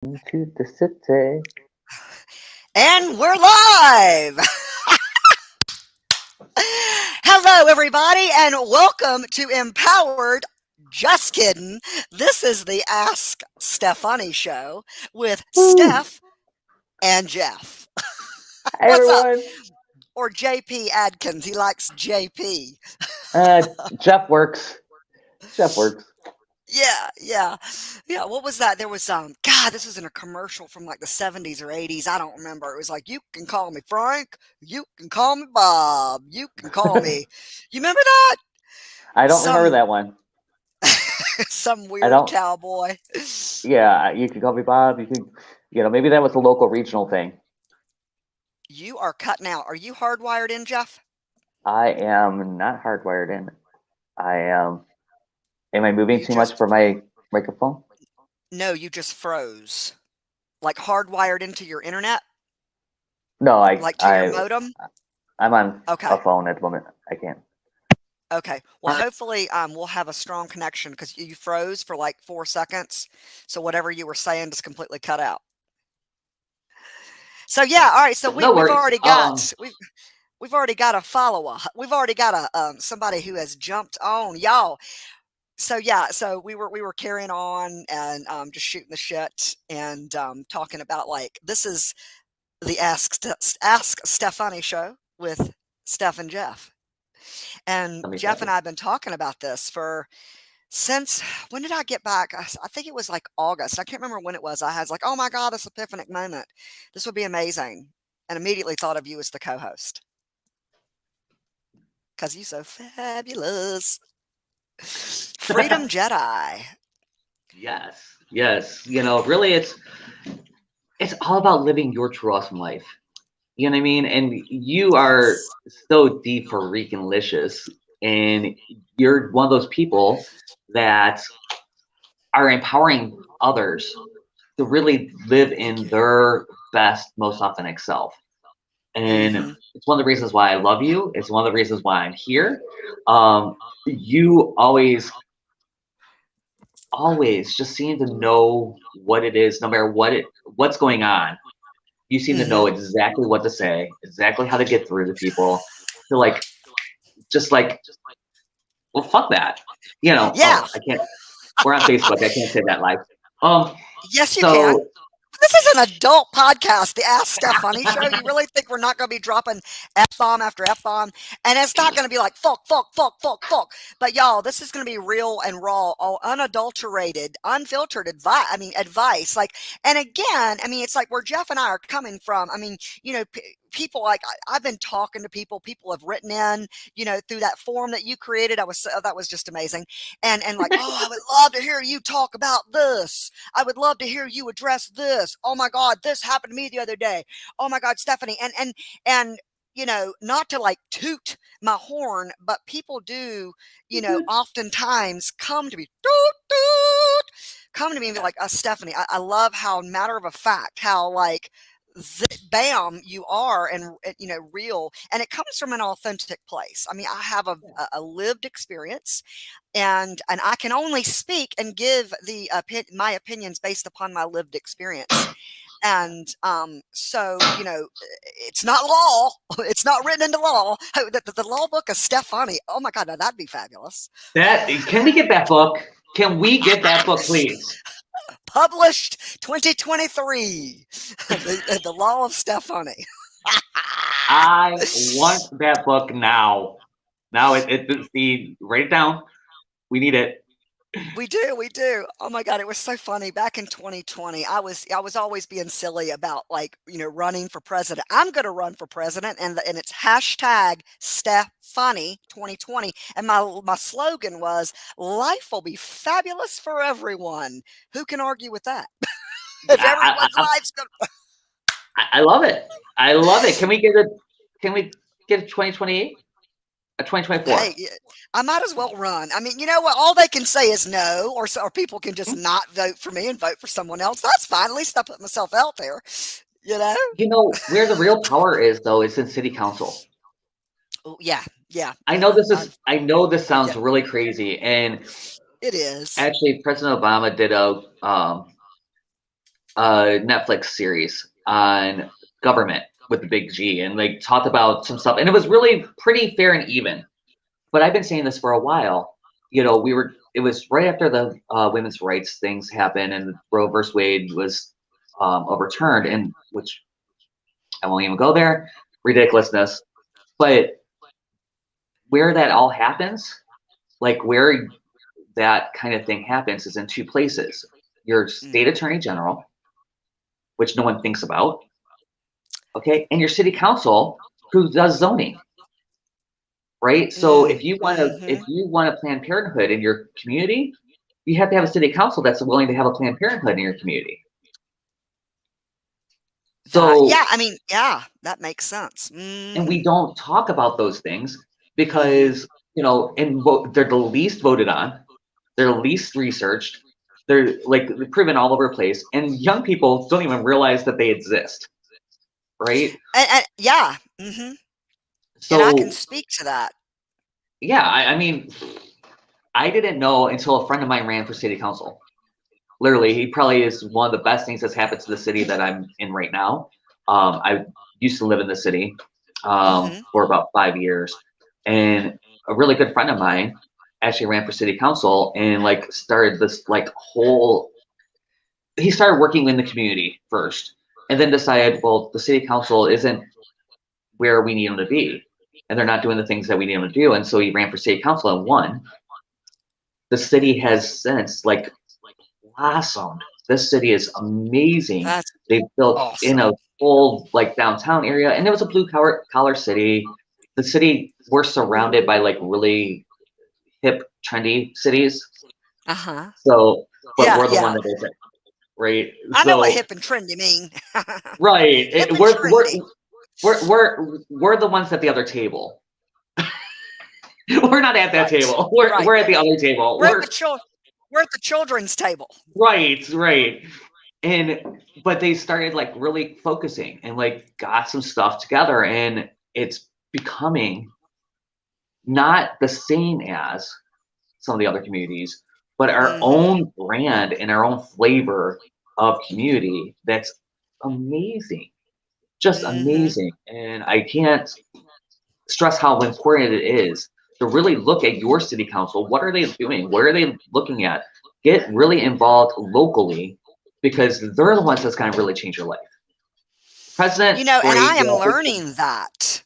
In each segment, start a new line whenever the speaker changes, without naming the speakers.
To the city.
And we're live. Hello, everybody, and welcome to Empowered. Just kidding. This is the Ask SteFunny show with
Woo.
Steph and Jeff.
Hey
What's up?
everyone.
Or JP Adkins. He likes JP.
Uh, Jeff works. Jeff works.
Yeah. What was that? There was God, this was in a commercial from like the 70s or 80s. I don't remember. It was like, you can call me Frank, you can call me Bob, you can call me. You remember that?
I don't remember
Some
that one.
some
I
weird
don't.
cowboy.
Yeah, you could call me Bob. You could, maybe that was a local regional thing.
You are cutting out. Are you hardwired in, Jeff?
I am not hardwired in. I am. Am I moving
You
too much
just
for my microphone?
No, you just froze. Like hardwired into your internet?
No,
Like to your modem?
I'm on a
Okay.
phone at the moment. I can't.
Okay. Well, hopefully, we'll have a strong connection because you froze for like 4 seconds. So whatever you were saying just completely cut out. So yeah, all right. So
No
we've
worries.
already got we've already got a follower. We've already got a somebody who has jumped on y'all. So yeah, so we were carrying on and just shooting the shit and talking about like this is the Ask SteFunny show with Steph and Jeff. And
Let me
Jeff
tell
and
you.
I have been talking about this for since when did I get back? I think it was like August. I can't remember when it was. I was like, oh my God, this epiphanic moment. This would be amazing. And immediately thought of you as the co host because you're so fabulous. Freedom Jedi.
Yes, yes. Really, it's all about living your true awesome life. You know what I mean? And you are
Yes.
so deep for freaking licious, and you're one of those people that are empowering others to really live
Thank
in
you.
their best, most authentic self. And
Mm-hmm.
it's one of the reasons why I love you. It's one of the reasons why I'm here. You always just seem to know what it is, no matter what's going on. You seem to know
Mm-hmm.
exactly what to say, exactly how to get through to people. To like, just like, well, fuck that.
Yeah.
I can't. We're on Facebook. I can't say that live. Um.
Yes, you can.
So
This is an adult podcast, the Ask SteFunny show. You really think we're not going to be dropping F bomb after F bomb? And it's not going to be like fuck. But y'all, this is going to be real and raw, all unadulterated, unfiltered advice. I mean, advice. Like, and again, I mean, it's like where Jeff and I are coming from. I mean, people like I've been talking to people. People have written in, through that form that you created. That was just amazing. And like, oh, I would love to hear you talk about this. I would love to hear you address this. Oh my God, this happened to me the other day. Oh my God, Stephanie. And not to like toot my horn, but people do, oftentimes come to me, toot, toot, come to me and be like, Stephanie, I love how matter of a fact, how like bam you are and real, and it comes from an authentic place. I mean, I have a lived experience, and I can only speak and give my opinions based upon my lived experience. And so it's not law. It's not written into law. The law book of SteFunny. Oh my God, now that'd be fabulous.
that can we get that book? Can we get that book, please?
Published 2023. The law of SteFunny.
I want that book now. Now it's the write it down. We need it.
We do. Oh my God, it was so funny. Back in 2020, I was always being silly about like, running for president. I'm gonna run for president, and it's hashtag SteFunny 2020. And my slogan was life will be fabulous for everyone. Who can argue with that? If
I,
everyone's life's gonna
I love it. I love it. Can we get a? Can we get a 2028? A 2024?
Hey, I might as well run. I mean, you know what? All they can say is no, or people can just not vote for me and vote for someone else. That's fine. At least I put myself out there, you know?
Where the real power is, though, is in city council.
Oh, yeah, yeah.
I know this is.
I've
I know this
yeah,
sounds really crazy, and
it is.
actually, President Obama did Netflix series on government with the big G, and like talked about some stuff, and it was really pretty fair and even. But I've been saying this for a while. You know, it was right after the women's rights things happened, and Roe versus Wade was overturned, and which I won't even go there, ridiculousness. But where that all happens, like where that kind of thing happens, is in two places: your state attorney general, which no one thinks about, okay, and your city council, who does zoning, right? So if you want to Planned Parenthood in your community, you have to have a city council that's willing to have a Planned Parenthood in your community. So
yeah, I mean, yeah, that makes sense.
and we don't talk about those things because you know, and they're the least voted on, they're the least researched, they're like proven all over the place, and young people don't even realize that they exist, right?
Yeah. And I can
So
speak to that.
yeah, I mean, I didn't know until a friend of mine ran for city council. Literally, he probably is one of the best things that's happened to the city that I'm in right now. I used to live in the city for about 5 years, and a really good friend of mine actually ran for city council and like started this like whole. He started working in the community first, and then decided, well, the city council isn't where we need them to be, and they're not doing the things that we need them to do, and so he ran for city council and won. The city has since like blossomed. This city is amazing.
That's
They built in
awesome.
a full like downtown area, and it was a blue collar city. The city, we're surrounded by like really hip, trendy cities. So, but
Yeah,
we're the one
yeah.
that isn't, right?
I know what
So,
hip and trendy mean.
right,
Hip and trendy.
we're the ones at the other table. We're not at that
Right.
table.
Right.
We're at the other table.
We're at the children's table.
Right. And but they started like really focusing and like got some stuff together, and it's becoming not the same as some of the other communities, but our own brand and our own flavor of community that's amazing. Just amazing. And I can't stress how important it is to really look at your city council. What are they doing? What are they looking at? Get really involved locally, because they're the ones that's going to really change your life. President,
You know, and I
great.
am learning that.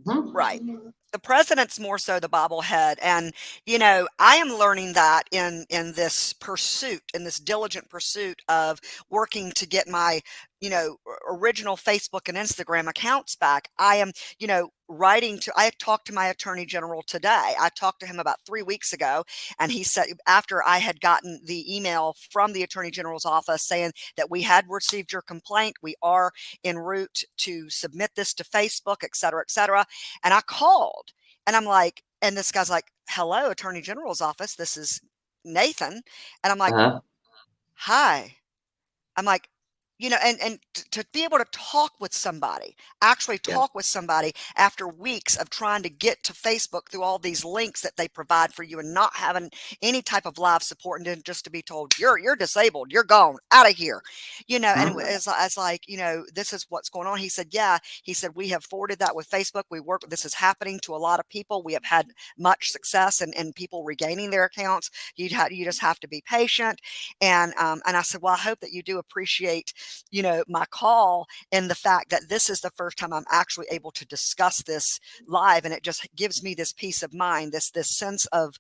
Right.
Mhm.
The president's more so the bobblehead, and you know, I am learning that in this pursuit, in this diligent pursuit of working to get my, you know, original Facebook and Instagram accounts back. I am, you know, I talked to my attorney general today. I talked to him about 3 weeks ago, and he said, after I had gotten the email from the attorney general's office saying that we had received your complaint, we are en route to submit this to Facebook, et cetera, et cetera. And I called, and I'm like, and this guy's like, hello, attorney general's office. This is Nathan. And I'm like,
Uh-huh.
hi. I'm like, you know, and to be able to talk with somebody, actually
Yeah.
talk with somebody after weeks of trying to get to Facebook through all these links that they provide for you and not having any type of live support, and then just to be told you're disabled, you're gone out of here, you know. And
Mhm.
as like, you know, this is what's going on. He said, yeah, he said, we have forwarded that with Facebook. We work, this is happening to a lot of people. We have had much success in people regaining their accounts. You just have to be patient. And I said, well, I hope that you do appreciate, you know, my call, and the fact that this is the first time I'm actually able to discuss this live, and it just gives me this peace of mind, this sense of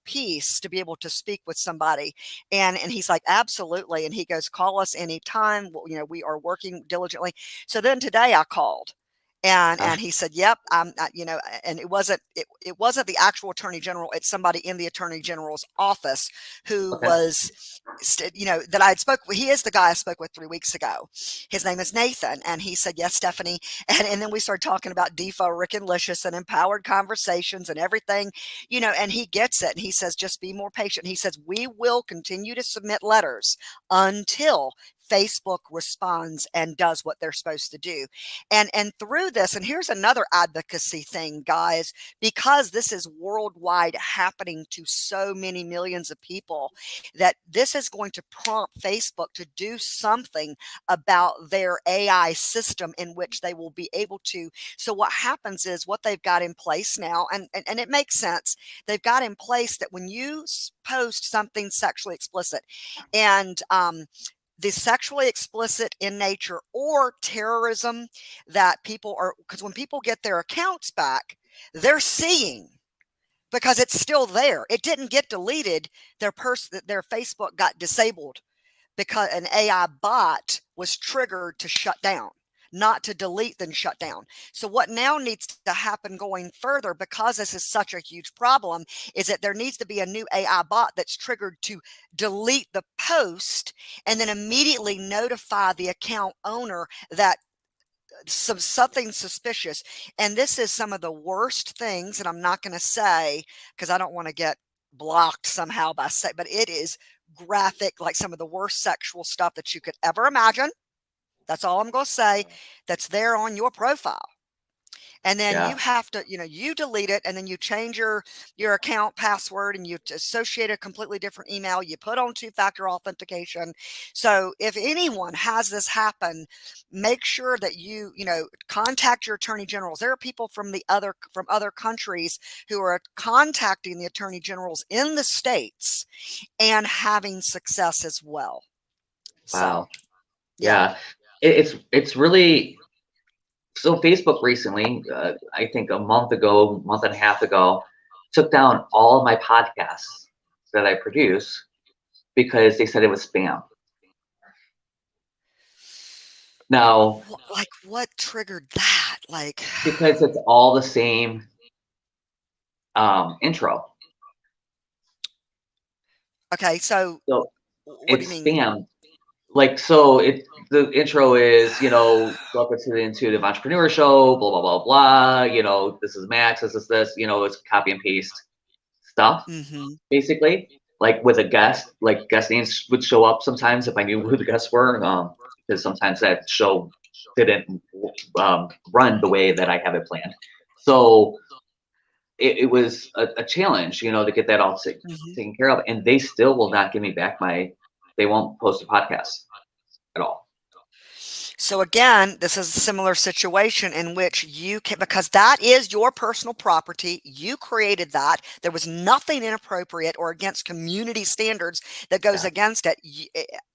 peace to be able to speak with somebody. And he's like, absolutely. And he goes, call us anytime. Well, you know, we are working diligently. So then today I called. And he said, "Yep, I'm." You know, and it wasn't the actual attorney general. It's somebody in the attorney general's office who
Okay.
was, you know, that I had spoke with. He is the guy I spoke with 3 weeks ago. His name is Nathan, and he said, "Yes, Stephanie." And then we started talking about DeFo, Rick and Licious, and empowered conversations and everything, you know. And he gets it, and he says, "Just be more patient." He says, "We will continue to submit letters until Facebook responds and does what they're supposed to do. And through this, and here's another advocacy thing, guys, because this is worldwide happening to so many millions of people, that this is going to prompt Facebook to do something about their AI system in which they will be able to. So what happens is what they've got in place now, and it makes sense. They've got in place that when you post something sexually explicit, and the sexually explicit in nature or terrorism that people are, because when people get their accounts back, they're seeing, because it's still there. It didn't get deleted. Their Facebook got disabled because an AI bot was triggered to shut down, not to delete, then shut down. So what now needs to happen going further, because this is such a huge problem, is that there needs to be a new AI bot that's triggered to delete the post and then immediately notify the account owner that something suspicious. And this is some of the worst things, and I'm not going to say because I don't want to get blocked somehow by say, but it is graphic, like some of the worst sexual stuff that you could ever imagine. That's all I'm going to say. That's there on your profile. And then you have to, you delete it, and then you change your account password, and you associate a completely different email. You put on 2-factor authentication. So if anyone has this happen, make sure that you contact your attorney generals. There are people from other countries who are contacting the attorney generals in the States and having success as well.
Wow.
So,
Yeah. It's really, so Facebook recently, I think a month and a half ago, took down all of my podcasts that I produce because they said it was spam. Now,
like, what triggered that? Like,
because it's all the same intro.
Okay, so what
it's
do you mean?
spam. Like, so the intro is, welcome to the Intuitive Entrepreneur Show, blah, blah, blah, blah. This is Max, this is this, it's copy and paste stuff, basically. Like with a guest, like guest names would show up sometimes if I knew who the guests were, because sometimes that show didn't run the way that I have it planned. So it was a challenge, to get that all taken care of. And they still will not give me back they won't post a podcast at all.
So again, this is a similar situation in which you can, because that is your personal property. You created that. There was nothing inappropriate or against community standards that goes against it.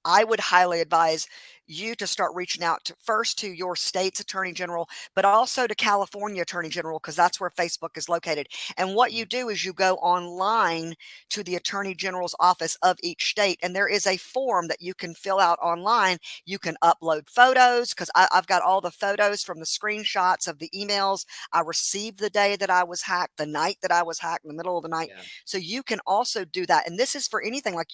I would highly advise you to start reaching out first to your state's attorney general, but also to California attorney general, because that's where Facebook is located. And what you do is you go online to the attorney general's office of each state, and there is a form that you can fill out online. You can upload photos, because I've got all the photos from the screenshots of the emails I received the day that I was hacked, the night that I was hacked, in the middle of the night. So you can also do that. And this is for anything, like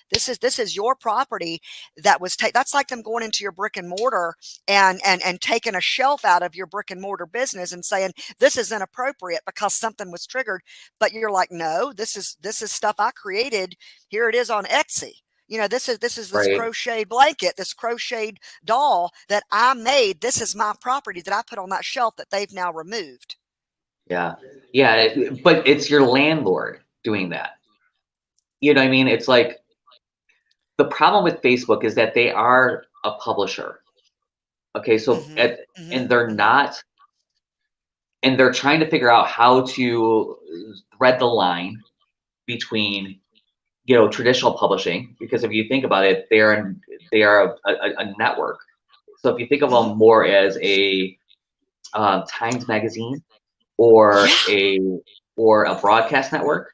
this is your property that was that's like them going into your brick and mortar and taking a shelf out of your brick and mortar business and saying this is inappropriate because something was triggered. But you're like, no, this is stuff I created. Here it is on Etsy. This is this crocheted blanket, this crocheted doll that I made. This is my property that I put on that shelf that they've now removed.
Yeah. But it's your landlord doing that. You know what I mean? It's like, the problem with Facebook is that they are a publisher. Okay, so and they're not, and they're trying to figure out how to thread the line between, traditional publishing, because if you think about it, they are a network. So if you think of them more as a Times Magazine or a broadcast network,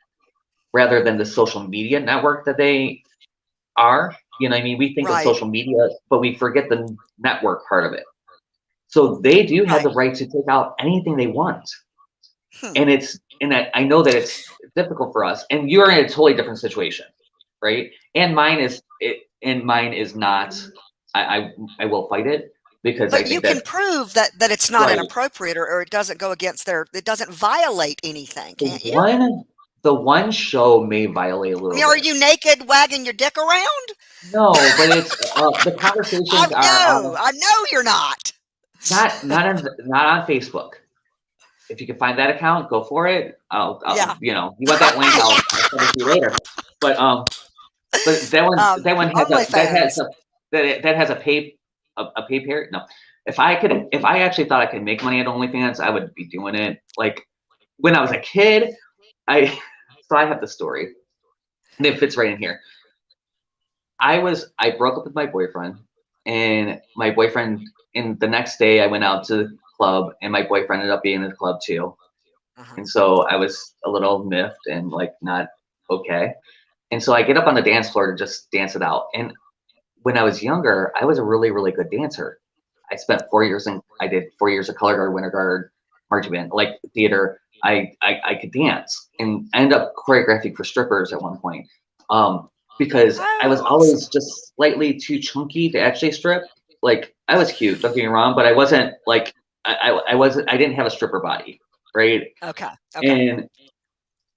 rather than the social media network that they are. You know what I mean? We think of social media, but we forget the network part of it. So they do have the right to take out anything they want. And I know that it's difficult for us, and you're in a totally different situation, right? And mine is not, I will fight it, because
but
I think
you can prove that it's not inappropriate, or it doesn't go against it doesn't violate anything, can't you?
the one show may violate a
I
little
mean, are
bit.
you naked wagging your dick around?
No, but it's the conversations are
I know you're not.
not on Facebook. If you can find that account, go for it.
Yeah.
You want that link? I'll send it to you later. But that one has
OnlyFans.
that has a pay period. No, if I actually thought I could make money at OnlyFans, I would be doing it. Like when I was a kid, I have the story, and it fits right in here. I broke up with my boyfriend, and my boyfriend. And the next day, I went out to the club, and my boyfriend ended up being in the club too.
Uh-huh.
And so I was a little miffed and like not okay. And so I get up on the dance floor to just dance it out. And when I was younger, I was a really, really good dancer. I spent 4 years I did 4 years of color guard, winter guard, marching band, like theater. I could dance and I ended up choreographing for strippers at one point. Because I was
Oh,
always just slightly too chunky to actually strip. Like I was cute, don't get me wrong, but I wasn't like I didn't have a stripper body, right?
okay. Okay.
And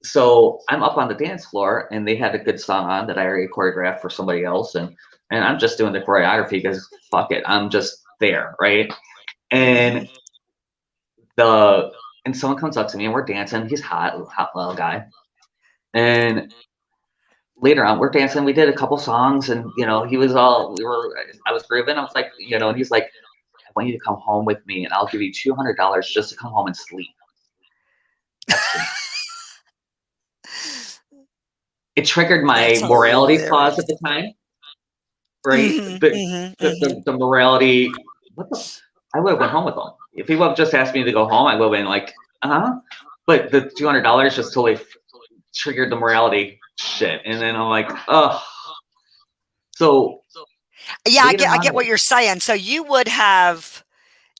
so I'm up on the dance floor and they had a good song on that I already choreographed for somebody else, and I'm just doing the choreography because fuck it, I'm just there, right?
Mm-hmm.
And the and someone comes up to me and we're dancing. He's hot little guy. And later on we're dancing. We did a couple songs, and I was grooving. I was like, and he's like, I want you to come home with me, and I'll give you $200 just to come home and sleep next to me. It triggered
That's
my morality clause
hilarious.
at the time, right?
Mm-hmm. Mm-hmm. Mm-hmm.
The morality. I would have went home with him if he would have just asked me to go home. I would have been like, But the $200 just totally triggered the morality shit, and then I'm like, oh. So
Yeah,
later
I get what
on,
you're saying. So you would have,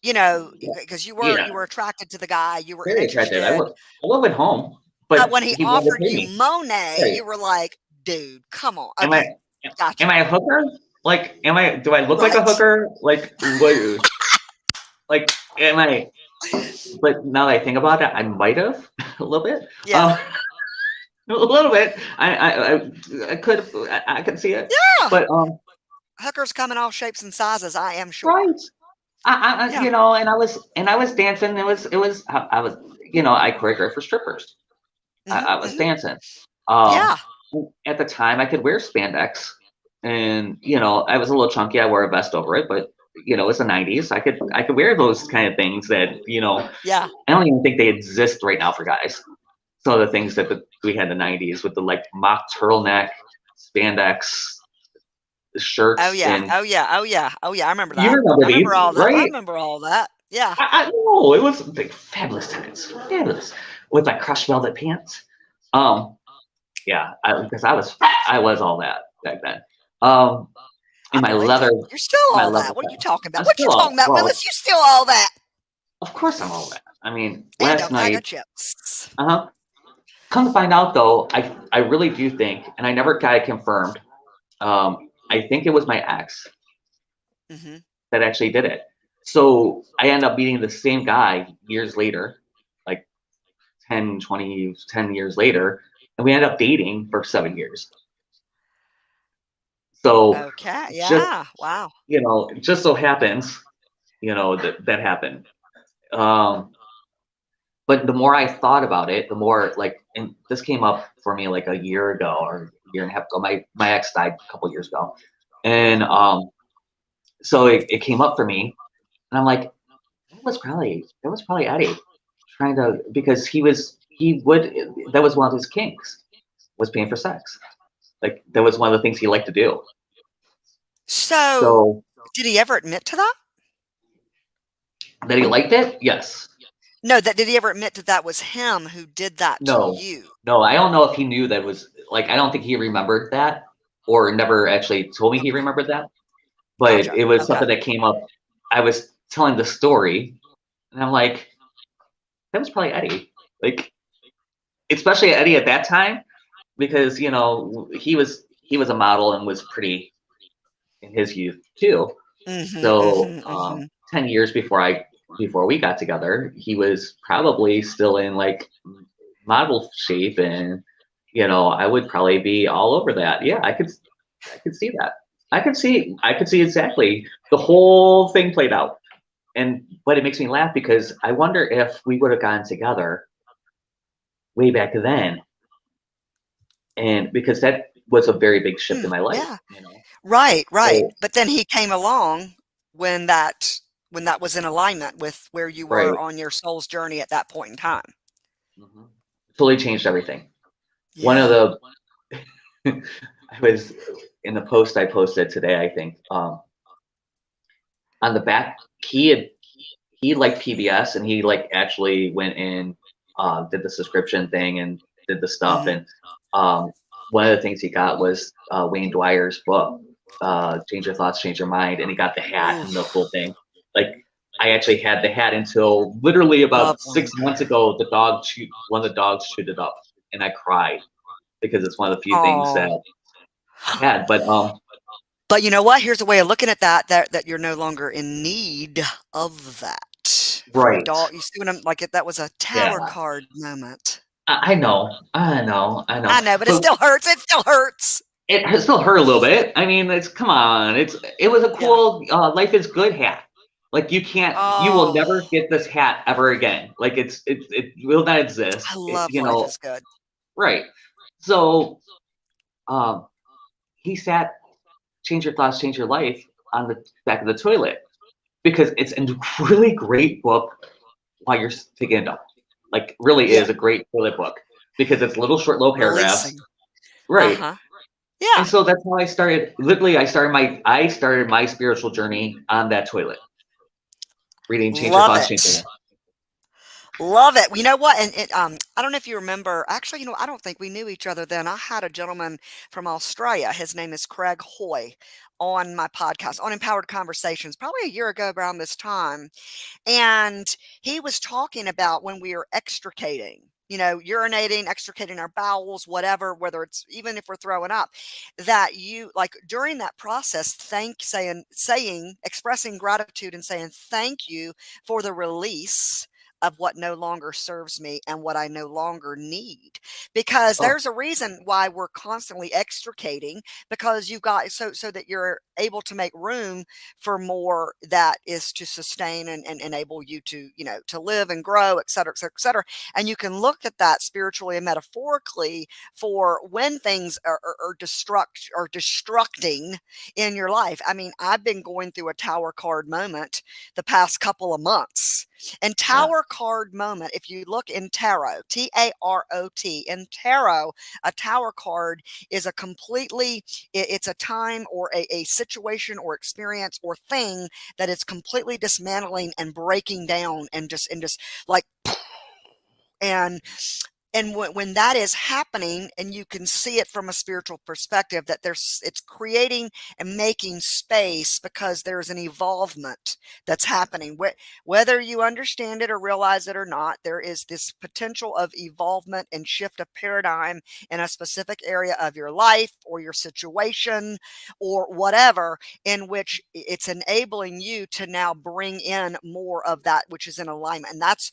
yeah,
because
yeah,
you were attracted to the guy, you were
very attractive. I
interested,
would have went home,
but
but
when he
he wanted to
offered
pay
you
me.
Monet,
Right?
you were like, dude, come on.
Am I
Okay,
am
gotcha.
I a hooker? Like, do I look like a
Right.
hooker? Like, what? Like, am I? But now that I think about it, I might have a little bit.
Yeah.
A little bit. I could see it,
Yeah.
but
Hookers come in all shapes and sizes, I am sure.
right.
Yeah.
And I was dancing. I was I choreographed for strippers.
Hmm.
I was
Hmm.
dancing. Um,
Yeah.
at the time, I could wear spandex, and I was a little chunky. I wore a vest over it, but it's the '90s. I could wear those kind of things that
Yeah.
I don't even think they exist right now for guys. Some of the things that we had in the '90s with the like mock turtleneck, spandex
Oh
shirts,
yeah.
and
Oh yeah. Oh yeah. Oh yeah. I remember
you
that.
remember
I remember
these,
all that. I
right?
remember all that. Yeah.
I know it was like fabulous times, fabulous with my crushed velvet pants. Um, yeah, because I was all that back then. Um,
I
in my
believe
leather,
it. You're still
my
all
leather
that. What are you
pants.
talking about?
I'm
What you
still
talking
all
about,
well.
Willis? You still all that.
Of course, I'm all that. I mean,
And a
last
bag of
night,
chips.
uh-huh. Come to find out, though, I really do think, and I never got it confirmed. I think it was my ex
Hmm.
that actually did it. So I end up meeting the same guy years later, like 10 years later, and we ended up dating for 7 years. So
Okay.
just,
Yeah. Wow.
it just so happens, that happened. Um, but the more I thought about it, the more like, and this came up for me like a year ago or a year and a half ago. My ex died a couple years ago, and
Right.
so it came up for me, and I'm like, that was probably Eddie trying to, because he would, that was one of his kinks, was paying for sex. Like that was one of the things he liked to do.
So,
So
did he ever admit to that?
that he liked it, yes.
No, that did he ever admit that that was him who did that to
No,
you?
no, I don't know if he knew that was like, I don't think he remembered that or never actually told me he
Okay.
remembered that, but
Gotcha.
it was
Okay.
something that came up. I was telling the story, and I'm like, that was probably Eddie. Like, especially Eddie at that time, because he was a model and was pretty in his youth too.
Mhm.
So
Mhm. Mhm.
10 years before we got together, he was probably still in like model shape, and I would probably be all over that. Yeah, I could see that. I could see exactly the whole thing played out. But it makes me laugh because I wonder if we would have gotten together way back then, and because that was a very big shift in my life,
Yeah. Right, right.
So,
But then he came along when that was in alignment with where you were
right.
on your soul's journey at that point in time.
Mhm. Totally changed everything. One of
Yeah.
the I was in the post I posted today, I think, on the back, he liked PBS, and he like actually went and did the subscription thing and did the stuff.
Mhm.
And um, one of the things he got was Wayne Dwyer's book, Change Your Thoughts, Change Your Mind, and he got the hat and the
Oof.
full thing. Like, I actually had the hat until literally
Love
about
Wayne
6 months
Dyer.
ago. One of the dogs chewed it up, and I cried because it's one of the few things that
Oh.
I had. But
But you know what? Here's a way of looking at that you're no longer in need of that. For a
right,
dog, you see what I'm like, that was a
yeah,
tower card moment.
I know, I know, I know.
I know, but it
But
still hurts. It still hurts.
it still hurt a little bit. I mean, it's come on. It was a
Yeah.
cool life is good hat. Like you will
Oh,
never get this hat ever again. Like it will not
I
exist.
love Life is Good.
Right. So um he sat Change Your Thoughts, Change Your Life on the back of the toilet because it's a really great book while you're taking a dump. Like really
Yeah.
is a great toilet book because it's little short, low paragraphs.
Releasing.
Right.
Uh-huh.
And
Yeah.
so that's how I started. Literally, I started my spiritual journey on that toilet, reading Change Your
Love
Thoughts, Change Your
it.
Life.
Love it. You know what? And I don't know if you remember. Actually, I don't think we knew each other then. I had a gentleman from Australia. His name is Craig Hoy on my podcast on Empowered Conversations, probably a year ago around this time. And he was talking about when we are extricating, urinating, extricating our bowels, whatever, whether it's even if we're throwing up, that you like during that process, expressing gratitude and saying thank you for the release of what no longer serves me and what I no longer need. Because
Oh,
there's a reason why we're constantly extricating, because you've got so that you're able to make room for more that is to sustain and enable you to, to live and grow, et cetera, et cetera, et cetera. And you can look at that spiritually and metaphorically for when things are destructing in your life. I mean, I've been going through a tower card moment the past couple of months. And
yeah.
tower card moment, if you look in tarot, Tarot, in tarot, a tower card is a completely, it's a time or a situation or experience or thing that is completely dismantling and breaking down and just like, and when that is happening and you can see it from a spiritual perspective, that it's creating and making space because there's an evolvement that's happening. Whether you understand it or realize it or not, there is this potential of evolvement and shift of paradigm in a specific area of your life or your situation or whatever, in which it's enabling you to now bring in more of that which is in alignment. And that's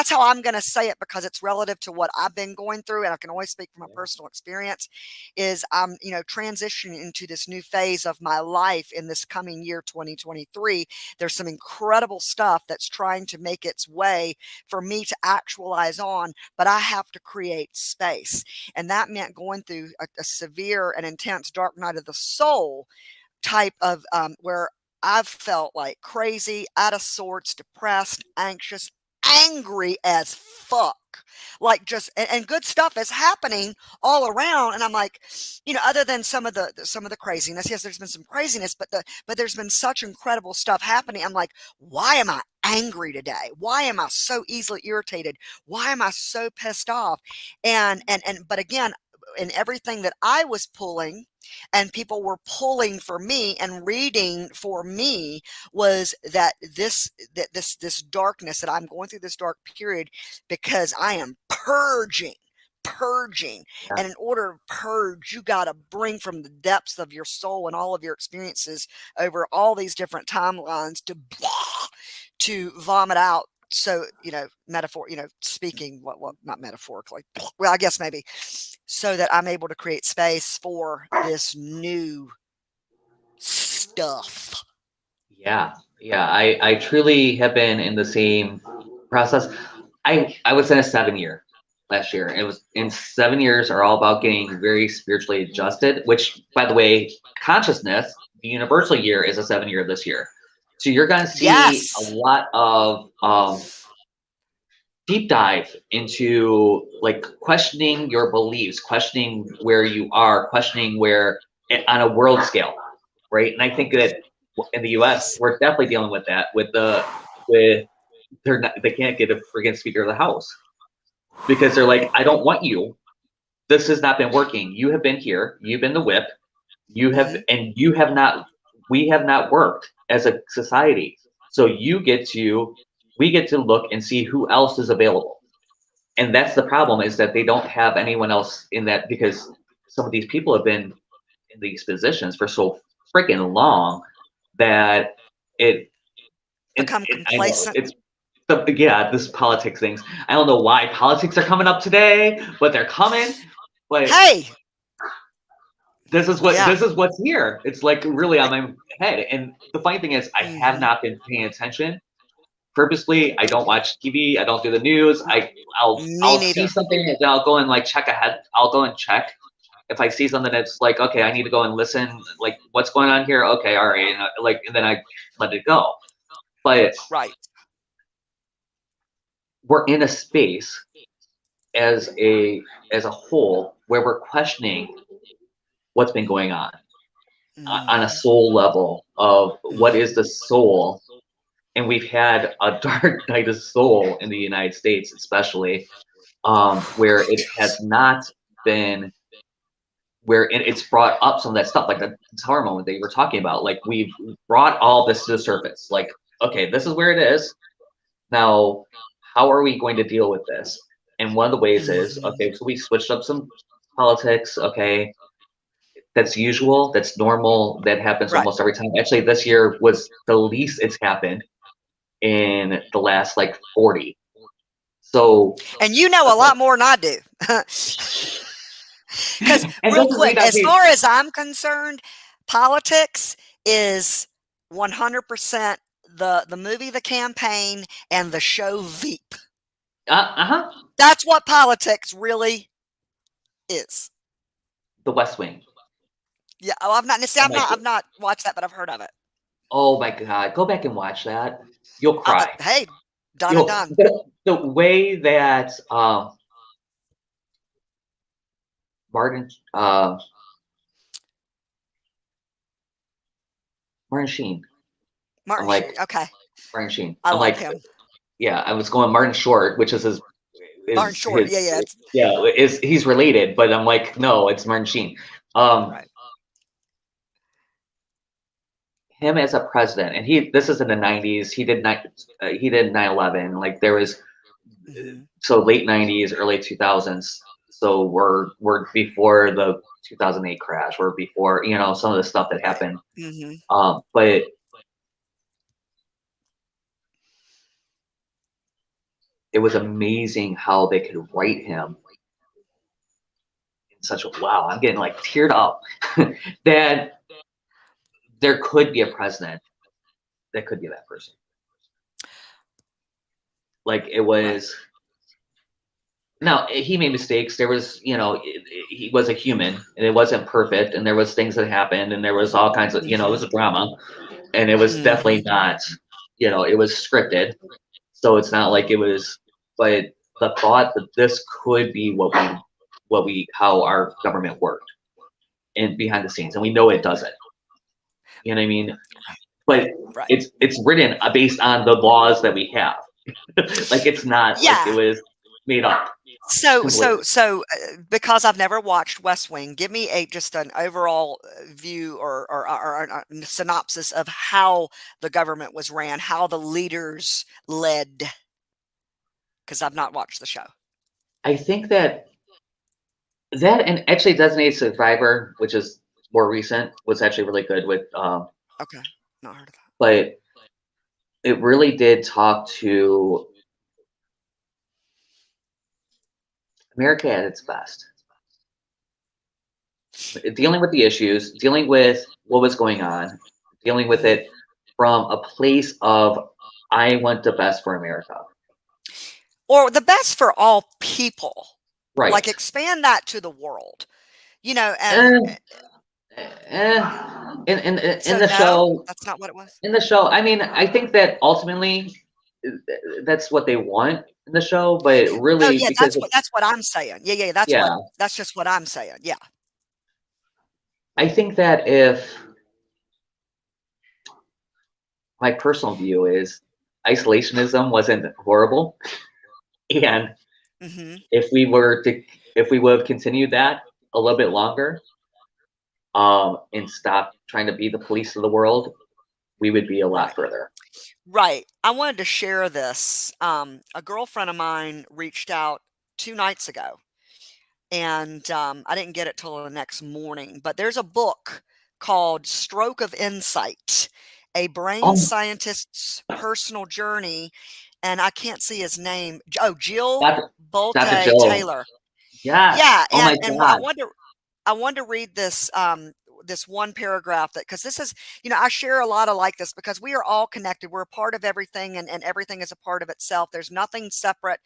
how I'm going to say it, because it's relative to what I've been going through, and I can always speak from a
Yeah.
personal experience. Is I'm transitioning into this new phase of my life in this coming year 2023. There's some incredible stuff that's trying to make its way for me to actualize on, but I have to create space. And that meant going through a severe and intense dark night of the soul type of where I've felt like crazy, out of sorts, depressed, anxious, angry as fuck. Like just and good stuff is happening all around. And I'm like, other than some of the craziness. Yes, there's been some craziness, but there's been such incredible stuff happening. I'm like, why am I angry today? Why am I so easily irritated? Why am I so pissed off? But again, in everything that I was pulling and people were pulling for me and reading for me, was this darkness, that I'm going through this dark period because I am purging.
Yeah.
And in order to purge, you got to bring from the depths of your soul and all of your experiences over all these different timelines to vomit out. So, speaking, what not metaphorically, well, I guess maybe, so that I'm able to create space for this new stuff.
Yeah, yeah. I truly have been in the same process. I was in a 7 year last year. It was in 7 years are all about getting very spiritually adjusted, which by the way, consciousness, the universal year is a 7 year this year. So you're gonna see a
Yes.
lot of deep dive into like questioning your beliefs, questioning where you are, questioning where on a world scale, right? And I think that in the U.S.
Yes.
we're definitely dealing with that with they can't get a friggin' Speaker of the House because they're like, I don't want you. This has not been working. You have been here. You've been the whip. You have,
Mhm.
and you have not. We have not worked as a society. So we get to look and see who else is available. And that's the problem is that they don't have anyone else in that because some of these people have been in these positions for so freaking long that it
Become
I know
complacent.
it's yeah, this politics things. I don't know why politics are coming up today, but they're coming. But
Hey. Yeah.
this is what's here. It's like really on my head. And the funny thing is, I have
Mhm.
not been paying attention purposely. I don't watch TV. I don't do the news.
Me
I'll see
neither.
something and then I'll go and like check ahead. I'll go and check if I see something that's like, okay, I need to go and listen. Like, what's going on here? Okay, all right, and then I let it go. But
Right.
we're in a space as a whole where we're questioning what's been going on a
Mhm.
soul level of what
Mhm.
is the soul. And we've had a dark night of soul in the United States, especially where it has not been where it's brought up some of that stuff, like the tower moment that you were talking about. Like we've brought all this to the surface. Like, okay, this is where it is. Now, how are we going to deal with this? And one of the ways is,
Mhm.
okay, so we switched up some politics. Okay, that's usual, that's normal, that happens
Right.
almost every time. Actually, this year was the least it's happened in the last like 40. So,
And you know a
okay.
lot more than I do. Because
And
real
doesn't mean
quick,
I
as
hate.
far as I'm concerned, politics is 100% the movie The Campaign and the show Veep.
Uh-huh.
That's what politics really is.
The West Wing.
Yeah, oh,
Oh my
I've not watched that, but I've heard of it.
Oh my God, go back and watch that. You'll cry.
Hey, done and
You'll
done.
the way that Martin Martin Sheen. I'm
Martin
like
Sheen. Okay,
Martin Sheen.
I
I'm
love
like
him.
yeah, I was going Martin Short, which is
Martin Short. Yeah, yeah. It's
he's related, but I'm like, no, it's Martin Sheen. Um,
right.
him as a president, and this is in the '90s. He did 9/11. Like there was
Hmm.
so late '90s, early 2000s. So we're before the 2008 crash. We're before some of the stuff that
Right.
happened.
Hmm.
But it was amazing how they could write him in such a wow. I'm getting like teared up that there could be a president that could be that person. Like it
Right.
was. Now he made mistakes. There was, he was a human, and it wasn't perfect, and there was things that happened, and there was all kinds of, it was
Hmm.
a drama, and it was definitely
Hmm.
not, it was scripted, so it's not like it was. But the thought that this could be how our government worked, and behind the scenes, and we know it doesn't. You know what I mean? But
Right.
it's written based on the laws that we have. Like it's not like it
Yeah.
was made up completely.
Because I've never watched West Wing, give me just an overall view or a synopsis of how the government was ran, how the leaders led. Because I've not watched the show.
I think that and actually Designated Survivor, which is more recent, was actually really good with
Okay, not heard of that.
but it really did talk to America at its best. dealing with the issues, dealing with what was going on, dealing with it from a place of I want the best for America.
Or the best for all people. Like
Right.
expand that to the world. And
Eh, in
so
the
no,
show,
that's not what it was.
I mean, I think that ultimately uh, that's what they want in the show, but
No,
really
yeah,
because of,
that's what I'm saying. Yeah,
yeah,
that's just what I'm saying. Yeah.
I think that if my personal view is isolationism wasn't horrible, and
Mhm.
if we were to if we would have continued that a little bit longer, and stop trying to be the police of the world, we would be a lot
Right.
further.
Right. I wanted to share this. A girlfriend of mine reached out 2 nights ago, and I didn't get it till the next morning. But there's a book called Stroke of Insight, a brain
Oh,
scientist's personal journey. And I can't see his name. Oh, Jill
Dr. Dr.
Bolte
Jill.
Taylor.
Yes.
Yeah,
Oh my
and
God.
I wanted to read this this one paragraph that because this is I share a lot of like this because we are all connected. We're a part of everything, and everything is a part of itself. There's nothing separate.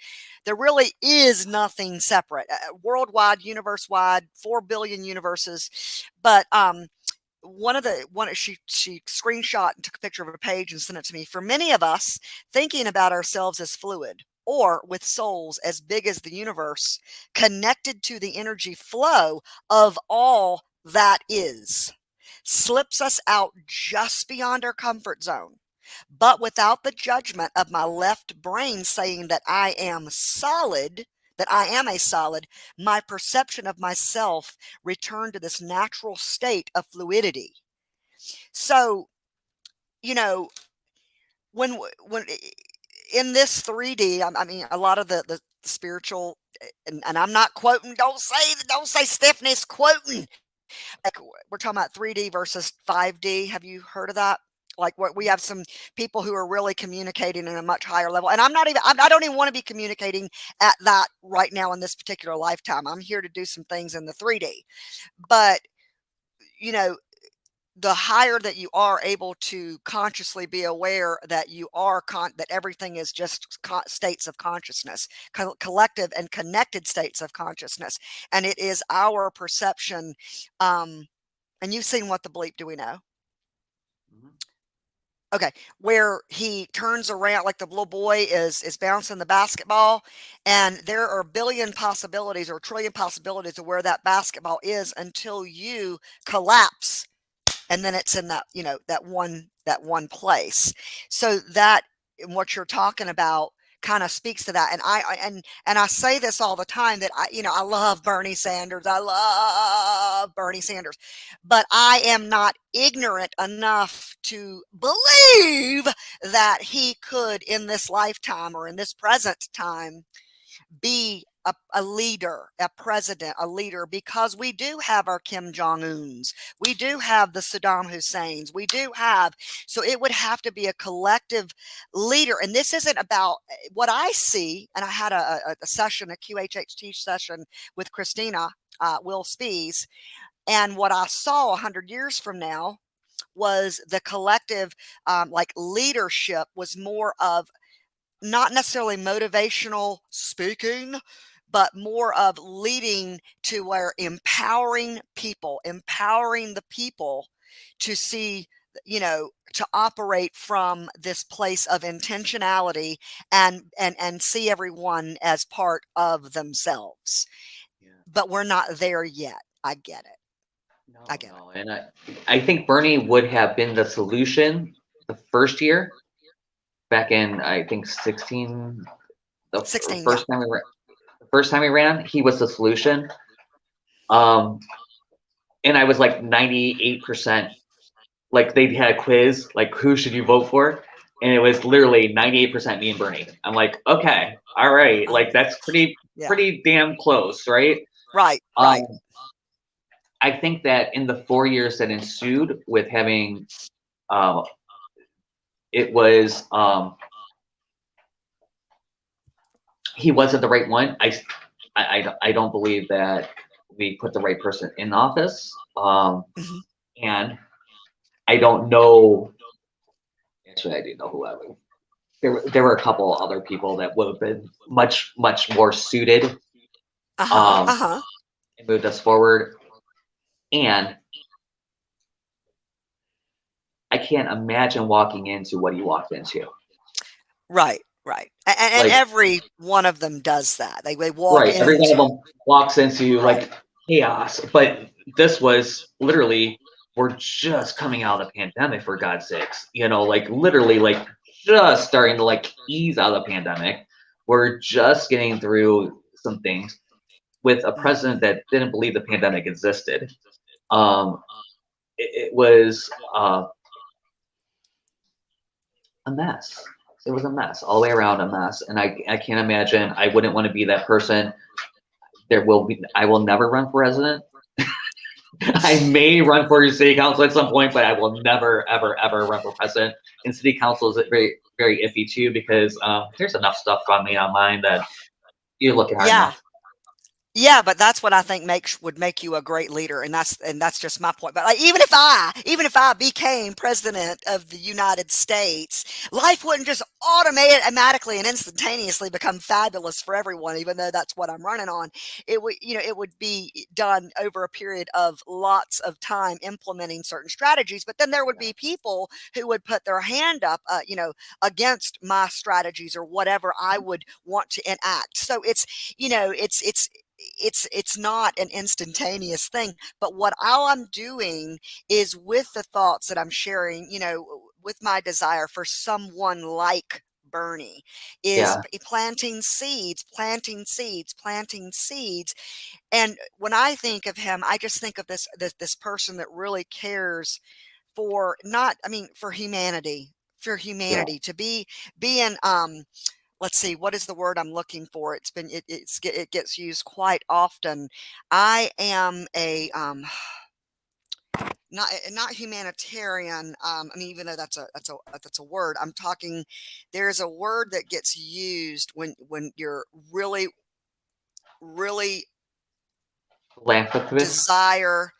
There really is nothing separate. Worldwide, universe wide, 4 billion universes, but she screenshot and took a picture of a page and sent it to me. For many of us, thinking about ourselves as fluid or with souls as big as the universe, connected to the energy flow of all that is, slips us out just beyond our comfort zone. But without the judgment of my left brain saying that I am solid, that I am a solid, my perception of myself returned to this natural state of fluidity. So, you know, when in this 3D, I mean, a lot of the spiritual, and I'm not quoting. Don't say Stephanie's quoting. Like we're talking about 3D versus 5D. Have you heard of that? Like what we have some people who are really communicating in a much higher level, and I don't even want to be communicating at that right now in this particular lifetime. I'm here to do some things in the 3D, but you know the higher that you are able to consciously be aware that you are that everything is just states of consciousness, collective and connected states of consciousness, and it is our perception. And you've seen What the Bleep Do We Know?
Mhm.
Okay, where he turns around like the little boy is bouncing the basketball, and there are a billion possibilities or a trillion possibilities of where that basketball is until you collapse, and then it's in that that one place. So that what you're talking about kind of speaks to that. And I say this all the time that I love Bernie Sanders. I love Bernie Sanders, but I am not ignorant enough to believe that he could in this lifetime or in this present time be a leader, a president, a leader, because we do have our Kim Jong Uns, we do have the Saddam Husseins, we do have. So it would have to be a collective leader, and this isn't about what I see. And I had a session, a QHHT session with Christina Will Spees, and what I saw 100 years from now was the collective, like leadership, was more of not necessarily motivational speaking, but more of leading to where empowering the people to see, to operate from this place of intentionality and see everyone as part of themselves.
Yeah.
But we're not there yet. I get it. I
No,
get it.
no. And I think Bernie would have been the solution the first year back in, I think, 16, the
16, yeah.
first time the first time he ran, he was the solution. Um, and I was like 98%. Like they had a quiz, like who should you vote for? And it was literally 98% me and Bernie. I'm like, okay, all right,
Uh,
like that's
yeah.
pretty damn close, right?
Right.
Um,
Right.
I think that in the 4 years that ensued with having, uh, it was he wasn't the right one. I don't believe that we put the right person in office.
Mhm.
And I don't know. Actually, I do know who I would. There were a couple other people that would have been much more suited
Uh-huh.
um,
Uh-huh.
and moved us forward. And I can't imagine walking into what he walked into.
Right. Right. And
Like,
every one of them does that. They walk
right, every one of
into
them walks into
right.
like chaos. But this was literally, we're just coming out of the pandemic, for God's sakes. You know, like literally, like just starting to like ease out of the pandemic. We're just getting through some things with a
Mhm.
president that didn't believe the pandemic existed. Um, it was a mess. It was a mess, all the way around a mess. And I can't imagine, I wouldn't want to be that person. I will never run for president. I may run for city council at some point, but I will never, ever, ever run for president. And city council is very, very iffy too, because there's enough stuff on me online that you're looking hard
Yeah.
enough.
Yeah, but that's what I think would make you a great leader, and that's just my point. But like, even if I became president of the United States, life wouldn't just automatically and instantaneously become fabulous for everyone. Even though that's what I'm running on, it would it would be done over a period of lots of time implementing certain strategies. But then there would be people who would put their hand up, against my strategies or whatever I would want to enact. So it's not an instantaneous thing, but what all I'm doing is with the thoughts that I'm sharing, with my desire for someone like Bernie, is
Yeah,
planting seeds, planting seeds, planting seeds. And when I think of him, I just think of this person that really cares for not, I mean, for humanity,
yeah.
to be in let's see, what is the word I'm looking for? It gets used quite often. I am a not humanitarian. I mean, even though that's a word, I'm talking. There's a word that gets used when you're really
Philanthropist.
desire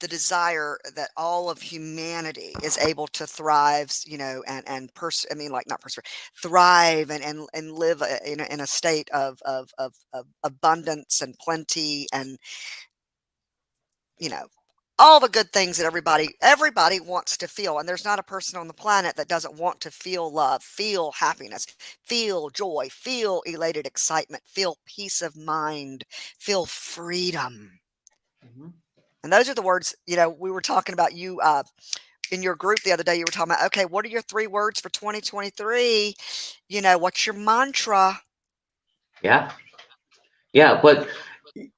the desire that all of humanity is able to thrive, I mean, like, not persevere, thrive and live in a state of abundance and plenty, and you know all the good things that everybody wants to feel. And there's not a person on the planet that doesn't want to feel love, feel happiness, feel joy, feel elated excitement, feel peace of mind, feel freedom.
Mhm.
And those are the words, we were talking about you in your group the other day. You were talking about, okay, what are your 3 words for 2023? What's your mantra?
Yeah, yeah, but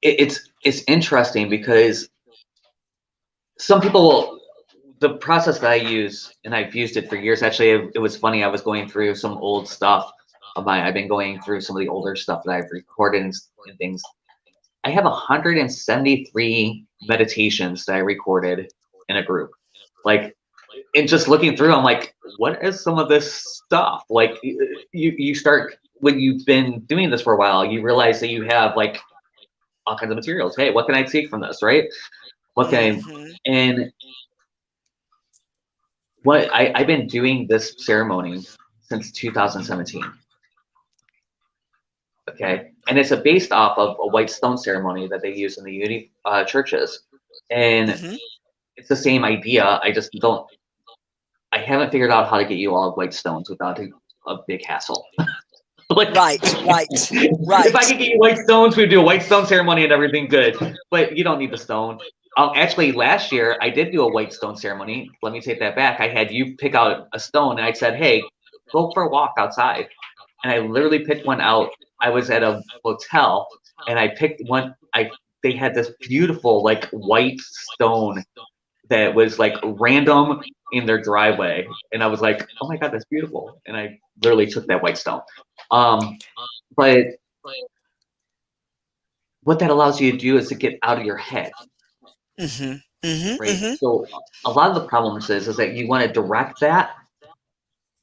it's interesting because some people will, the process that I use, and I've used it for years. Actually, it was funny. I was going through some old stuff of mine. I've been going through some of the older stuff that I've recorded and things. I have 173 meditations that I recorded in a group. Like, and just looking through, I'm like, what is some of this stuff? Like, you start, when you've been doing this for a while, you realize that you have like all kinds of materials. Hey, what can I take from this, right? What can I,
Hmm.
and I've been doing this ceremony since 2017. Okay, and it's based off of a white stone ceremony that they use in the unity churches, and
Hmm.
it's the same idea. I haven't figured out how to get you all white stones without a big hassle. Like,
Right, right,
if I
right.
could get you white stones, we'd do a white stone ceremony and everything good. But you don't need the stone. Actually, last year I did do a white stone ceremony. Let me take that back. I had you pick out a stone, and I said, "Hey, go for a walk outside." And I literally picked one out. I was at a hotel, and I picked one. They had this beautiful like white stone that was like random in their driveway, and I was like, "Oh my god, that's beautiful!" And I literally took that white stone. But what that allows you to do is to get out of your head,
Hmm. Hmm.
right?
Hmm.
So a lot of the problems is that you want to direct that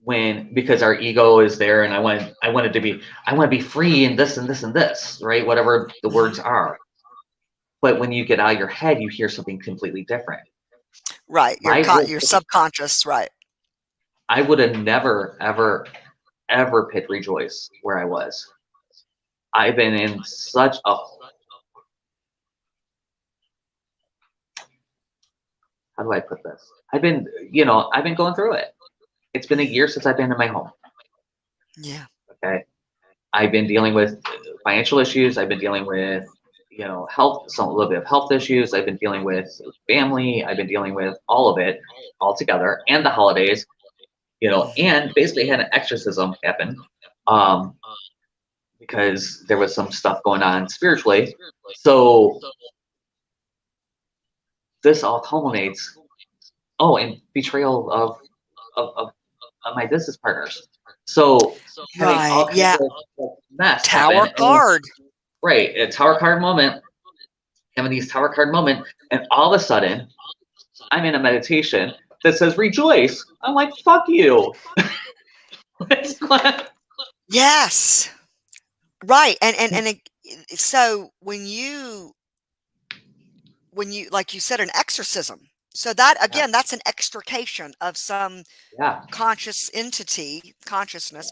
because our ego is there, and I want to be free, and this and this and this, right? Whatever the words are. But when you get out of your head, you hear something completely different.
Right.
My
Your subconscious, right.
I would have never, ever picked Rejoice where I was. I've been in such a, how do I put this? I've been going through it. It's been a year since I've been in my home.
Yeah.
Okay. I've been dealing with financial issues. I've been dealing with, health, a little bit of health issues. I've been dealing with family. I've been dealing with all of it all together, and the holidays, and basically had an exorcism happen. Because there was some stuff going on spiritually. So this all culminates, and betrayal of my business partners. So having
Right.
all kinds
Yeah.
of mess
Tower
happen.
card.
Right, a tower card moment, having these tower card moment, and all of a sudden, I'm in a meditation that says rejoice. I'm like, fuck you.
Yes. Right. So when you, like you said, an exorcism. So that, again, that's an extrication of some
Yeah.
conscious entity,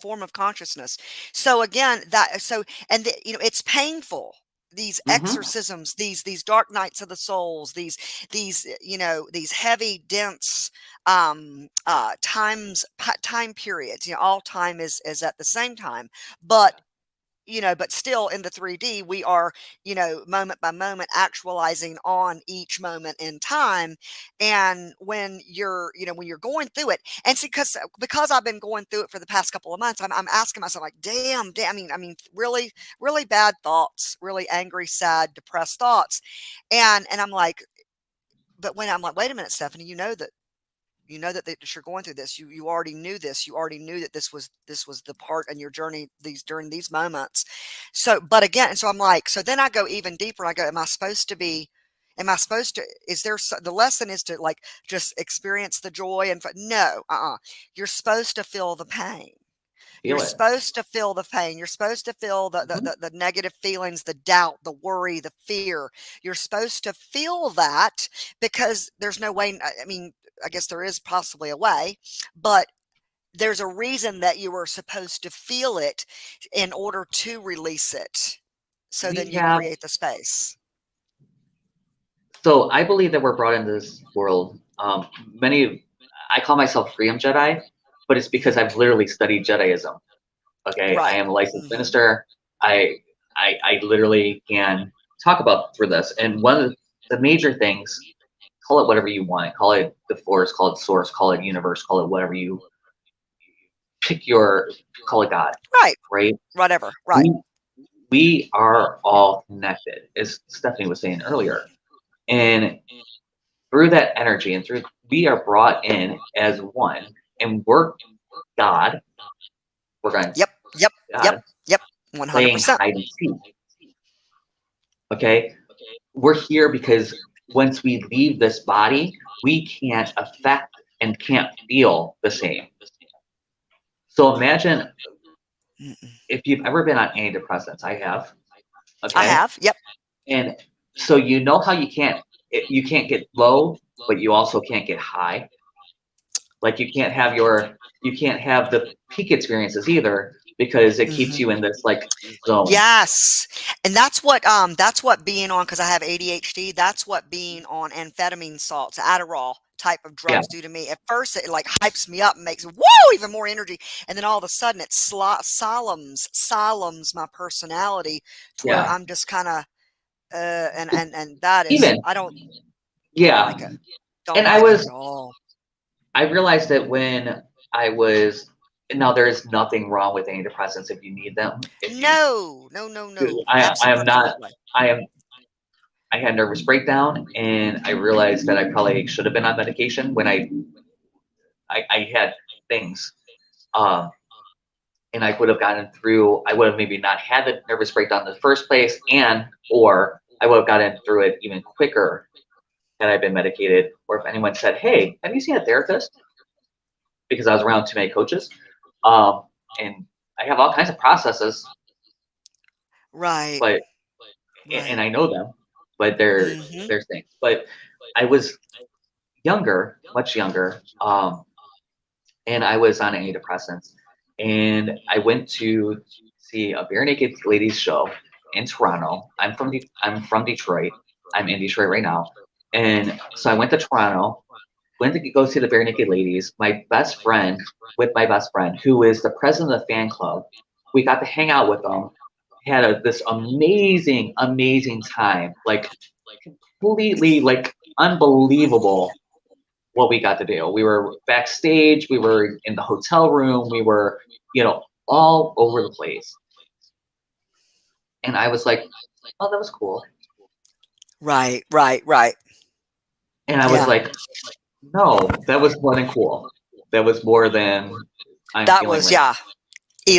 form of consciousness. So again, it's painful. These exorcisms, these dark nights of the souls, these heavy, dense time periods. All time is at the same time, but but still in the 3D, we are, moment by moment actualizing on each moment in time. And when you're, when you're going through it, and see, because I've been going through it for the past couple of months, I'm asking myself, like, damn, I mean, really, really bad thoughts, really angry, sad, depressed thoughts. And I'm like, but when I'm like, wait a minute, Stephanie, that you're going through this. You already knew this. You already knew that this was the part in your journey during these moments. So, but again, so I'm like, so then I go even deeper. I go, am I supposed to, is there, the lesson is to, like, just experience the joy and no, you're supposed to feel the pain. You're supposed to feel the pain. You're supposed to feel the negative feelings, the doubt, the worry, the fear. You're supposed to feel that, because there's no way. I mean, I guess there is possibly a way, but there's a reason that you were supposed to feel it in order to release it. So then you create the space.
So I believe that we're brought into this world. I call myself Freedom Jedi, but it's because I've literally studied Jediism. Okay,
Right.
I am a licensed minister. I literally can talk about through this. And one of the major things, call it whatever you want, call it the force, call it source, call it universe, call it whatever you call it God. Right?
Whatever. Right.
We are all connected, as Stephanie was saying earlier. And through that energy and we are brought in as one, and we're God. We're going
Yep.
God.
100%.
Playing hide and seek. Okay, we're here because once we leave this body, we can't affect and can't feel the same. So imagine if you've ever been on antidepressants. I have. Okay.
I have. Yep.
And so how you can't get low, but you also can't get high. Like you can't have the peak experiences either, because it keeps you in this like zone.
Yes. And that's what being on, because I have ADHD, that's what being on amphetamine salts, Adderall type of drugs do to me. At first it like hypes me up and makes even more energy, and then all of a sudden it solemns my personality to where I'm just kind of and that is I don't like it. Don't
and
like it at all.
I realized that when I was, now there is nothing wrong with antidepressants if you need them.
No.
I am not. I had a nervous breakdown, and I realized that I probably should have been on medication when I had things, and I would have gotten through. I would have maybe not had the nervous breakdown in the first place, or I would have gotten through it even quicker had I been medicated, or if anyone said, "Hey, have you seen a therapist?" Because I was around too many coaches. And I have all kinds of processes,
Right.
but and
Right.
I know them, but they're
Mm-hmm.
things. But I was younger, much younger, and I was on antidepressants, and I went to see a bare naked ladies show in Toronto. I'm from Detroit. I'm in Detroit right now, and so I went to Toronto. Went to go see the bare naked ladies. My best friend, with my best friend, who is the president of the fan club, we got to hang out with them. Had this amazing, amazing time. Like completely, like unbelievable what we got to do. We were backstage, we were in the hotel room, we were, all over the place. And I was like, oh, that was cool.
Right. Right. Right.
And I was
Yeah.
like, no, that was more than cool. That was more than I'm
That
feeling
was,
right
yeah,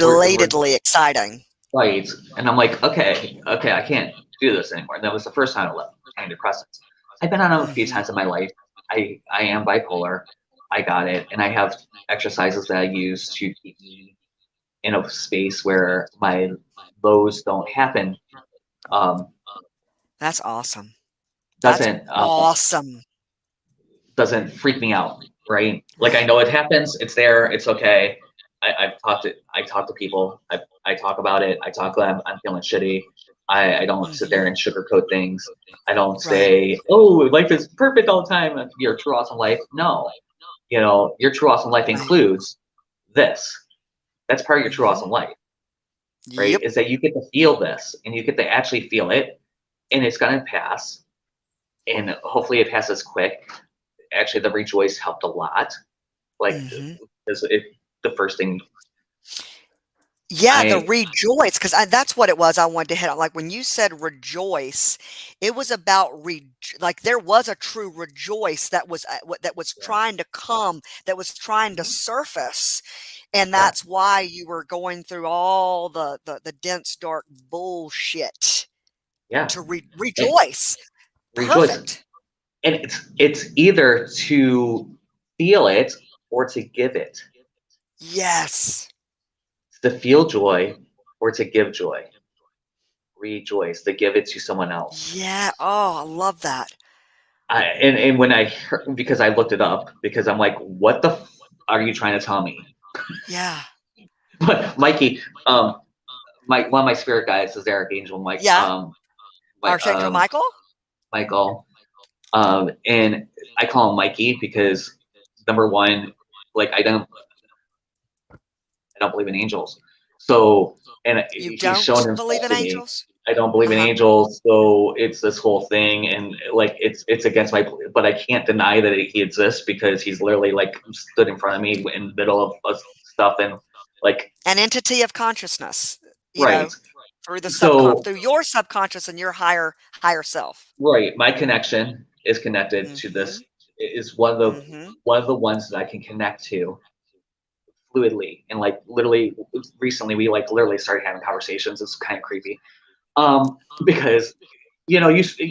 now. We're
elatedly exciting.
right. And I'm like, okay, I can't do this anymore. And that was the first time I left antidepressants. I've been on them a few
Mm-hmm.
times in my life. I am bipolar. I got it. And I have exercises that I use to keep me in a space where my lows don't happen. Um,
That's awesome. That's
doesn't
awesome.
doesn't freak me out, right? Like I know it happens, it's there, it's okay. I talk to people, I talk about it, I talk to them, I'm feeling shitty. I don't sit there
Mm-hmm.
and sugarcoat things. I don't
Right.
say, oh, life is perfect all the time. Your true awesome life. No, your true awesome life
Right.
includes this. That's part of your true
Mm-hmm.
awesome life, right?
Yep.
Is that you get to feel this and you get to actually feel it, and it's gonna pass, and hopefully it passes quick. Actually, the rejoice helped a lot. Like,
Mm-hmm.
because the first thing
Yeah, the
I
rejoice, because that's what it was I wanted to hit on. Like when you said rejoice, it was about like there was a true rejoice that was that was
yeah,
trying to come, that was trying to
mhm,
surface, and
yeah,
that's why you were going through all the dense dark bullshit
yeah,
to
and
rejoice.
rejoice,
Perfect.
and it's either to feel it or to give it.
Yes.
To feel joy or to give joy. Rejoice, to give it to someone else.
Yeah. Oh, I love that.
And when I heard, because I looked it up, because I'm like, what the are you trying to tell me?
Yeah.
But Mikey, one of my spirit guides is Eric Angel,
Yeah.
my
Archangel Michael.
Michael, and I call him Mikey because number one, like I don't believe in angels, so and
You
he's
don't
shown
believe
himself
in
to me.
angels?
I don't believe in
Uh-huh.
angels, so it's this whole thing, and like it's against my. But I can't deny that he exists because he's literally like stood in front of me in the middle of stuff, and like
An entity of consciousness,
right.
through the
So
through your subconscious and your higher self.
right, my connection is connected to
Mhm.
this. Is one of the
Mhm.
ones that I can connect to fluidly, and like literally recently we like literally started having conversations. It's kind of creepy, because you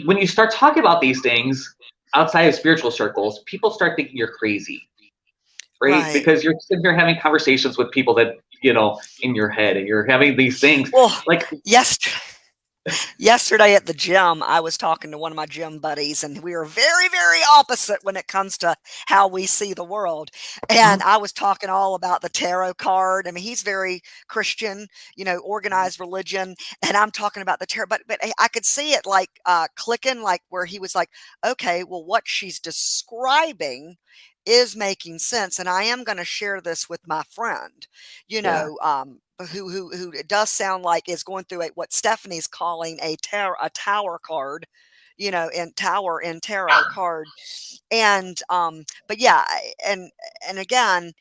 when you start talking about these things outside of spiritual circles, people start thinking you're crazy, right?
Right.
Because you're sitting there having conversations with people that in your head, and you're having these things
Well,
like
yes. Yesterday at the gym, I was talking to one of my gym buddies, and we are very, very opposite when it comes to how we see the world. And
mhm,
I was talking all about the tarot card. I mean, he's very Christian,
mhm,
organized religion, and I'm talking about the tarot. But I could see it like clicking, like where he was like, "Okay, well, what she's describing is making sense, and I am going to share this with my friend." You
yeah,
know, who it does sound like is going through what Stephanie's calling a tower card, in tower in tarot card. And but yeah, and again,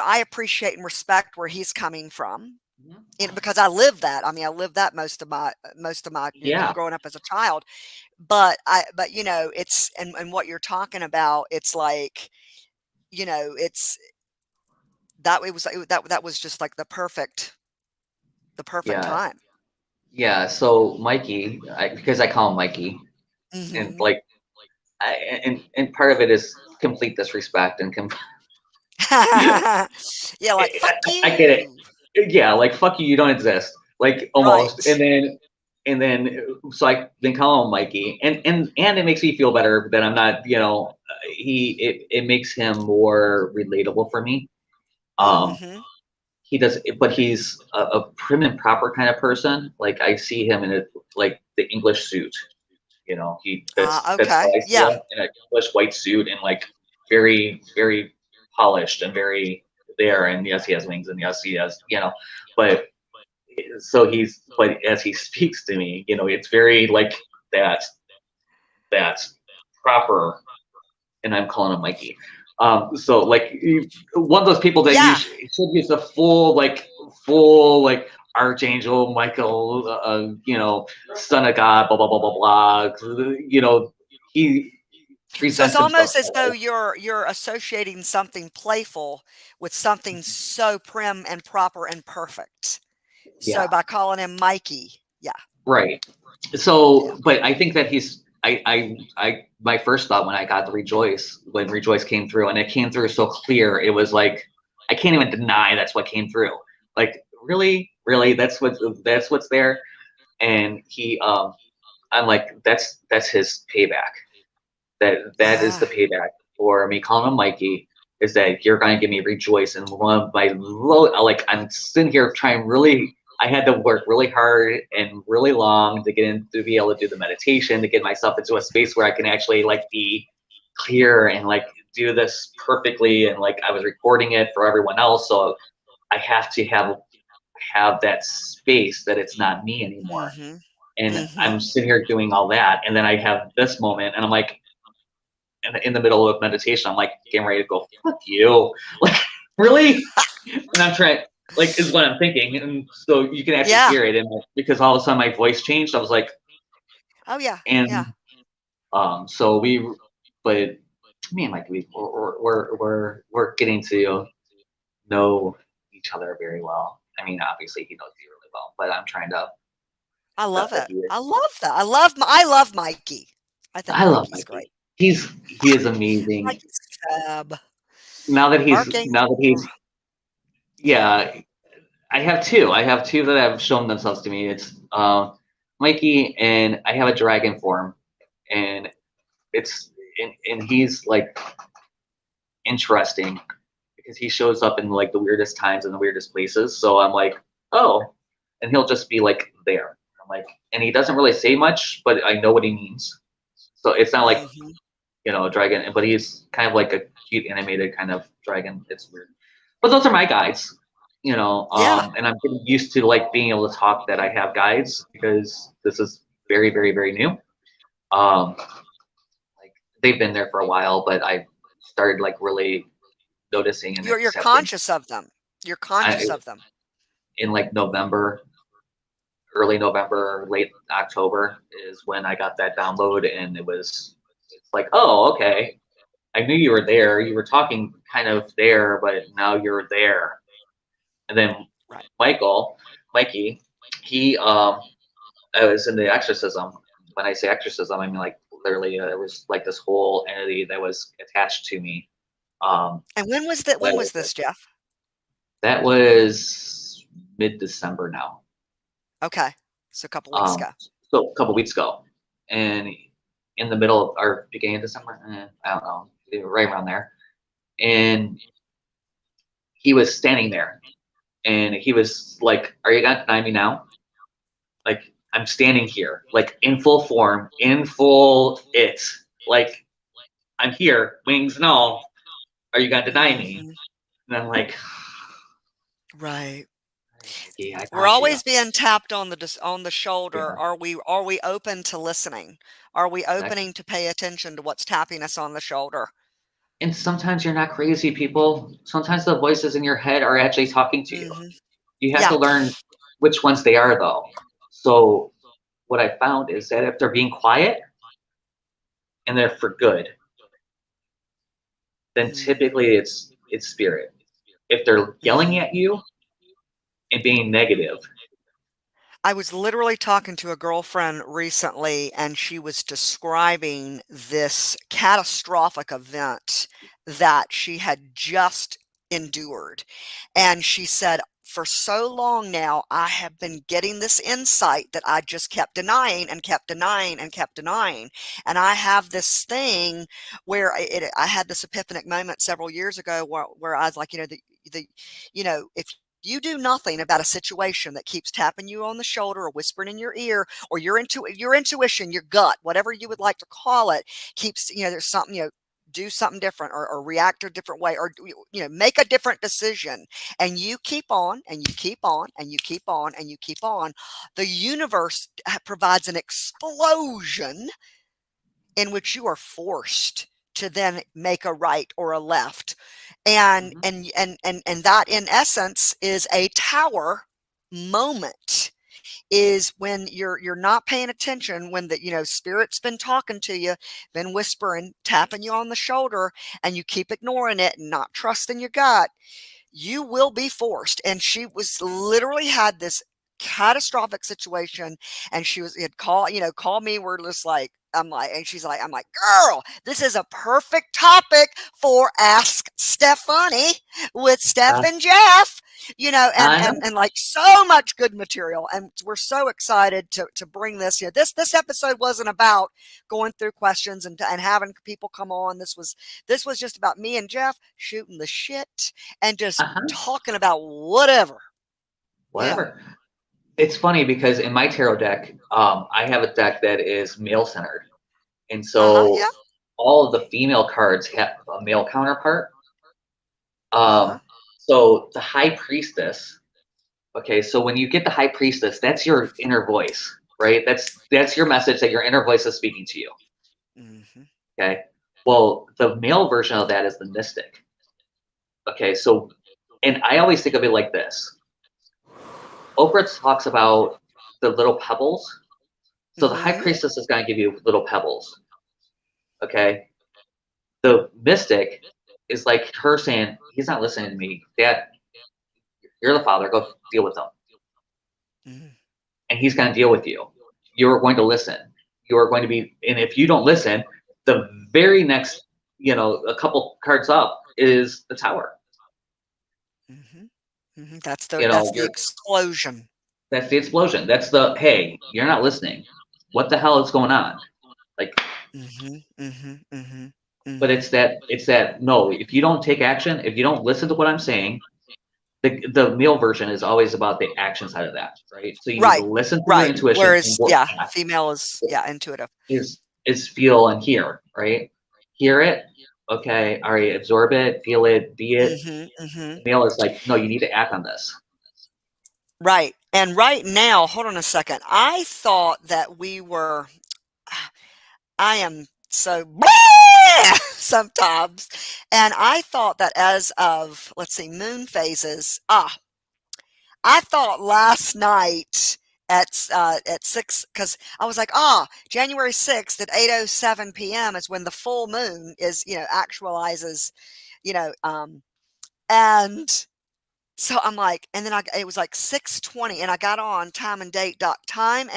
I appreciate and respect where he's coming from.
mhm,
Because I live that. I mean, I lived that most of my
yeah,
growing up as a child. But it's and what you're talking about, it's like, it's that it was that was just like the perfect
yeah,
time.
yeah. So Mikey, because I call him Mikey, and
Mhm.
like, and part of it is complete disrespect and
Yeah, like, "Fuck
I get it.
you."
Yeah, like fuck you, you don't exist. Like almost.
Right.
So I then call him Mikey, and it makes me feel better that I'm not, it makes him more relatable for me. Um,
Mhm.
he does, but he's a prim and proper kind of person. Like I see him in like the English suit. That's how
Okay.
I see
Yeah.
him, in an English white suit and like very very polished and very there. And yes, he has wings, and yes, he has, but but as he speaks to me, it's very like that that proper, and I'm calling him Mikey. So like one of those people that
Yeah.
should use the full Archangel Michael, son of God, blah blah blah blah blah. He
So it's
presents himself
almost as
that
though
way.
you're associating something playful with something so prim and proper and perfect. So
Yeah,
by calling him Mikey. Yeah.
right.
Yeah.
So, but I think that my first thought when I got the when Rejoice came through, and it came through so clear, it was like, I can't even deny that's what came through. Like, really, really, that's what's there. And I'm like, that's his payback. That is the
Ah.
payback for me calling him Mikey. Is that you're going to give me Rejoice, and one of my like, I'm sitting here trying really. I had to work really hard and really long to get in, to be able to do the meditation, to get myself into a space where I can actually like be clear and like do this perfectly. And like I was recording it for everyone else, so I have to have that space that it's not me anymore.
Mhm.
And
Mhm.
I'm sitting here doing all that, and then I have this moment, and I'm like, in the middle of meditation, I'm like getting ready to go, fuck you. Like, really? And I'm trying, like, is what I'm thinking. And so you can actually
Yeah.
hear it. And because all of a sudden my voice changed, I was like,
Oh yeah. Yeah.
and so but me and Mike, we're getting to know each other very well. I mean, obviously he knows me really well, but I'm trying to
I
stuff
love
that
it.
he is.
I love that. I love Mikey. I think
I love
Mikey's great.
Mikey. He is amazing.
Mikey's fab.
Now that
Archangel.
he's yeah, I have two. I have two that have shown themselves to me. It's Mikey, and I have a dragon form, and it's and he's like interesting because he shows up in like the weirdest times and the weirdest places. So I'm like, oh, and he'll just be like there. I'm like, and he doesn't really say much, but I know what he means. So it's not like,
Mhm.
a dragon, but he's kind of like a cute animated kind of dragon. It's weird. But those are my guides,
Yeah.
and I'm getting used to like being able to talk that I have guides, because this is very, very, very new. Like they've been there for a while, but I started like really noticing and
You're
accepting.
conscious of them. You're
I
conscious of them.
In like November, early November, late October is when I got that download, and it's like, oh, okay. I knew you were there. You were talking kind of there, but now you're there. And then
Right.
Mikey, he I was in the exorcism. When I say exorcism, I mean like literally, it was like this whole entity that was attached to me. Um,
And when was that? When was
that,
this, Jeff?
that was mid-December now.
Okay. So a couple weeks
Um,
ago.
so a couple weeks ago, and in the middle of, or beginning of December, I don't know, right around there. And he was standing there, and he was like, "Are you gonna deny me now?" Like, I'm standing here, like in full form, in full like I'm here, wings and all. Are you gonna deny me?
Mhm.
And I'm like,
Right.
yeah, I
We're
got you.
always being tapped on the shoulder.
Yeah,
Are we open to listening? Are we
exactly.
opening to pay attention to what's tapping us on the shoulder?
And sometimes you're not crazy, people. Sometimes the voices in your head are actually talking to you.
Mhm.
You have to
Yeah.
learn which ones they are, though. So what I found is that if they're being quiet and they're for good, then
Mhm.
typically it's spirit. If they're yelling
Mhm.
at you and being negative,
I was literally talking to a girlfriend recently, and she was describing this catastrophic event that she had just endured. And she said, for so long now, I have been getting this insight that I just kept denying and kept denying and kept denying. And I have this thing where I had this epiphanic moment several years ago where I was like, if you do nothing about a situation that keeps tapping you on the shoulder or whispering in your ear, or your intuition, your gut, whatever you would like to call it, keeps, there's something, do something different, or react a different way, or make a different decision, and you keep on and you keep on and you keep on and you keep on, the universe provides an explosion in which you are forced to then make a right or a left. And
Mhm.
and that in essence is a tower moment, is when you're not paying attention, when the spirit's been talking to you, been whispering, tapping you on the shoulder, and you keep ignoring it and not trusting your gut, you will be forced. And she was literally had this catastrophic situation, and she had call me, we're just like, and she's like, I'm like, girl, this is a perfect topic for Ask SteFunny with Steph
Uh,
and Jeff, and
I know.
like so much good material. And we're so excited to bring this. This episode wasn't about going through questions and having people come on. This was just about me and Jeff shooting the shit and just
Uh-huh.
talking about whatever. Yeah.
Whatever. It's funny because in my tarot deck, I have a deck that is male centered, and
Uh-huh.
so
Yeah.
all of the female cards have a male counterpart.
Uh-huh.
Um, so the High Priestess. Okay, so when you get the High Priestess, that's your inner voice, right? That's your message that your inner voice is speaking to you.
Mm-hmm.
Okay. Well, the male version of that is the Mystic. Okay, so and I always think of it like this. Oprah talks about the little pebbles. So the High
Mm-hmm.
Priestess is going to give you little pebbles. Okay. The Mystic is like her saying, "He's not listening to me, Dad. You're the father. Go deal with him."
Mm-hmm.
And he's going to deal with you. You're going to listen. You're going to be, and if you don't listen, the very next, a couple cards up is the Tower.
Mm-hmm. Mm-hmm. That's the
You
that's
know,
the
you're
explosion.
that's the explosion. That's the hey, you're not listening. What the hell is going on? Like,
Mm-hmm. Mm-hmm. Mm-hmm.
but
Mm-hmm.
it's that no. If you don't take action, if you don't listen to what I'm saying, the male version is always about the action side of that, right? So you need to
Right.
listen to your
Right.
intuition and
Whereas,
work
yeah,
back.
female is, yeah, intuitive.
Is feel and hear, right? Hear it, okay, all right, absorb it, feel it, be it.
Mm-hmm. Mm-hmm.
The male is like, no, you need to act on this.
Right. And right now, hold on a second. I thought that we were, I am so sometimes. And I thought that as of, let's see, moon phases, I thought last night at 6, because I was like, January 6th at 8:07 p.m. is when the full moon is, actualizes, you know, um, and so I'm like, and then it was like 6:20, and I got on timeanddate.com,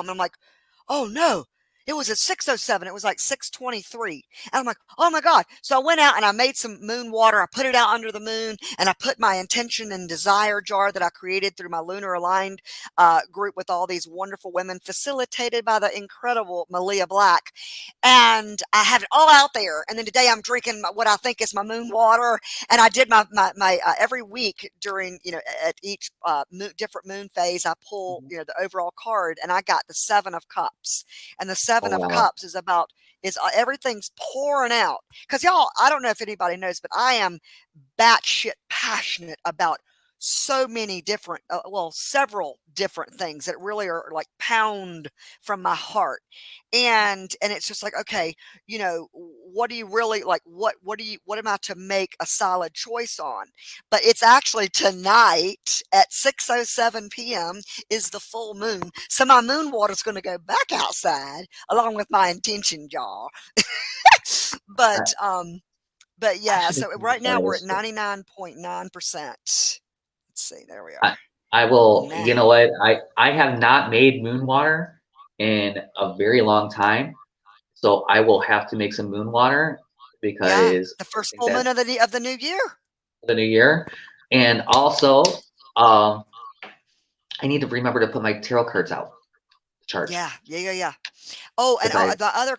and I'm like, oh no, it was at 6:07. It was like 6:23. And I'm like, oh my God. So I went out and I made some moon water. I put it out under the moon, and I put my intention and desire jar that I created through my Lunar Aligned group with all these wonderful women, facilitated by the incredible Malia Black. And I have it all out there. And then today I'm drinking what I think is my moon water. And I did my every week during, at each different moon phase, I pull,
Mhm.
the overall card, and I got the 7 of Cups. And the
Oh
Seven of
wow.
Cups is everything's pouring out. Because y'all, I don't know if anybody knows, but I am batshit passionate about so many different, several different things that really are like pound from my heart. And it's just like, okay, what do you really like? What am I to make a solid choice on? But it's actually tonight at 6:07 p.m. is the full moon. So my moon water is going to go back outside along with my intention jar.
I,
but
I
yeah,
should
so
make some
right now we're at
photos.
99.9%. Let's see, there we
I,
are.
I will,
Nah.
you know what? I have not made moon water in a very long time. So I will have to make some moon water
Yeah,
because
the
I
first
think
full
that
moon of the new year.
the new year. And also, I need to remember to put my tarot cards out to charge.
Yeah. Oh, and
'Cause I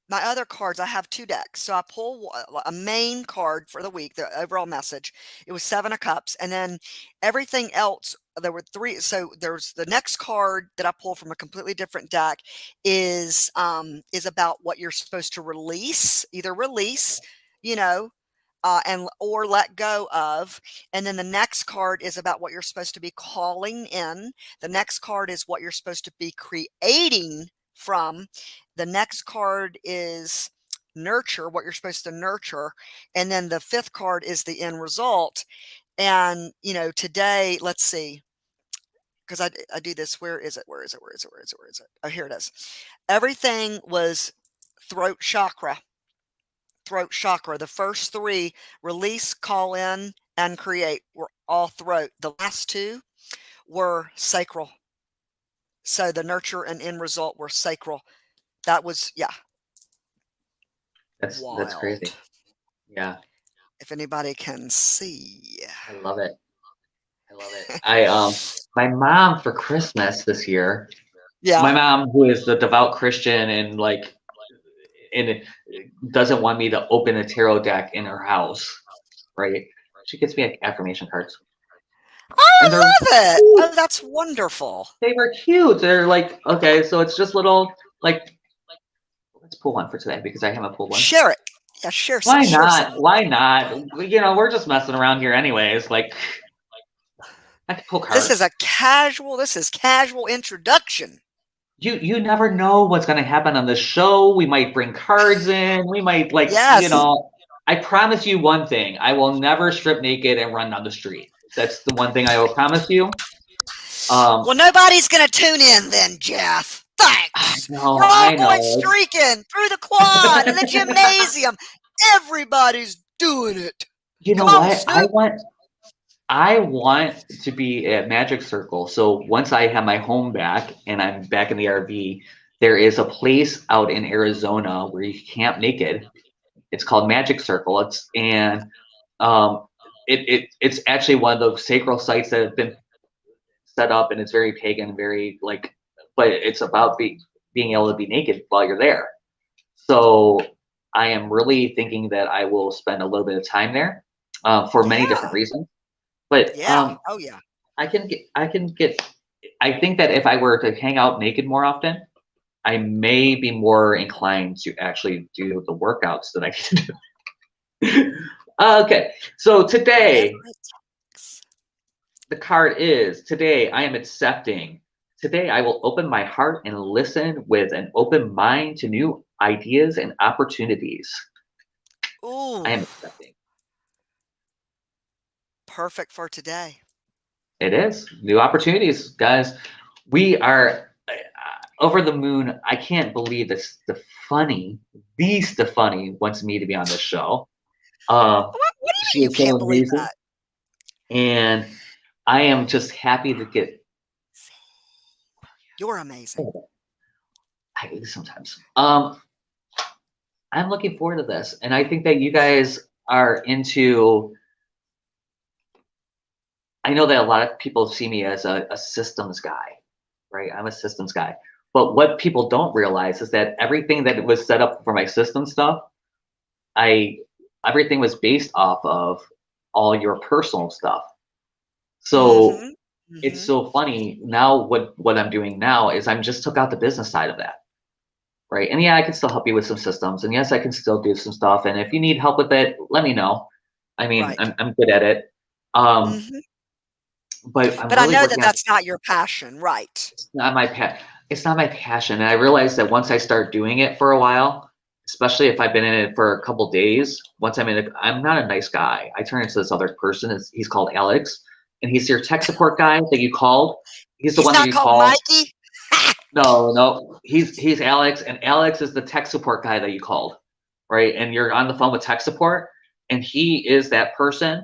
my other cards, I have 2 decks. So I pull a main card for the week, the overall message. It was 7 of cups, and then everything else, there were 3. So there's the next card that I pull from a completely different deck is about what you're supposed to release, either release, you know, and or let go of. And then the next card is about what you're supposed to be calling in. The next card is what you're supposed to be creating from. The next card is nurture, what you're supposed to nurture. And then the 5th card is the end result. And, you know, today, let's see, because I do this. Where is it? Where is it? Where is it? Where is it? Where is it? Oh, here it is. Everything was throat chakra. Throat chakra. The first 3, release, call in, and create, were all throat. The last 2 were sacral. So the nurture and end result were sacral. That was, yeah,
that's
wild.
crazy. Yeah,
If anybody can see.
I love it. I love it. My mom for Christmas this year, my
Yeah.
mom, who is the devout Christian and like, and it doesn't want me to open a tarot deck in her house, right? She gets me like affirmation cards,
Oh,
and
I
they're
love it.
cute.
Oh, that's wonderful.
They were cute. They're like, okay, so it's just little like, let's pull one for today because I haven't pulled one.
Share it. Yeah, share some.
Why
Share
not?
some.
Why not? You know, we're just messing around here anyways. Like, I can pull cards.
This is casual introduction.
You never know what's going to happen on the show. We might bring cards in. We might like,
Yes.
you know, I promise you one thing. I will never strip naked and run down the street. That's the one thing I will promise you.
Well, nobody's going to tune in then, Jeff. Thanks.
No,
We're all
I
going
know.
streaking through the quad and the gymnasium. Everybody's doing it.
You know
Come on,
what?
Snoop.
I want to be at Magic Circle. So once I have my home back and I'm back in the RV, there is a place out in Arizona where you camp naked. It's called Magic Circle. It's actually one of those sacral sites that have been set up, and it's very pagan, very like, but it's about being able to be naked while you're there. So I am really thinking that I will spend a little bit of time there for many different reasons. But
Yeah. Oh, yeah.
I think that if I were to hang out naked more often, I may be more inclined to actually do the workouts that I can do. Okay, so today the card is, today I am accepting. Today I will open my heart and listen with an open mind to new ideas and opportunities.
Ooh.
I am accepting.
Perfect for today.
It is. New opportunities, guys. We are over the moon. I can't believe that SteFunny, the SteFunny, wants me to be on this show.
What do
She
you mean you
is so
can't believe
amazing.
that?
And I am just happy to get.
You're amazing.
I do sometimes. I'm looking forward to this, and I think that you guys are into. I know that a lot of people see me as a systems guy, right? I'm a systems guy. But what people don't realize is that everything that was set up for my system stuff, everything was based off of all your personal stuff. So it's so funny now. What I'm doing now is I'm just took out the business side of that, right? And yeah, I can still help you with some systems, and yes, I can still do some stuff. And if you need help with it, let me know. I mean,
Right.
I'm good at it. But I'm
But I
really
know that
working on.
that's not your passion, right?
It's not my passion, and I realized that once I start doing it for a while, especially if I've been in it for a couple days, once I'm not a nice guy. I turn into this other person. He's called Alex, and he's your tech support guy that you called. He's the one that
not
you
called
called.
Mikey.
No, he's Alex, and Alex is the tech support guy that you called, right? And you're on the phone with tech support, and he is that person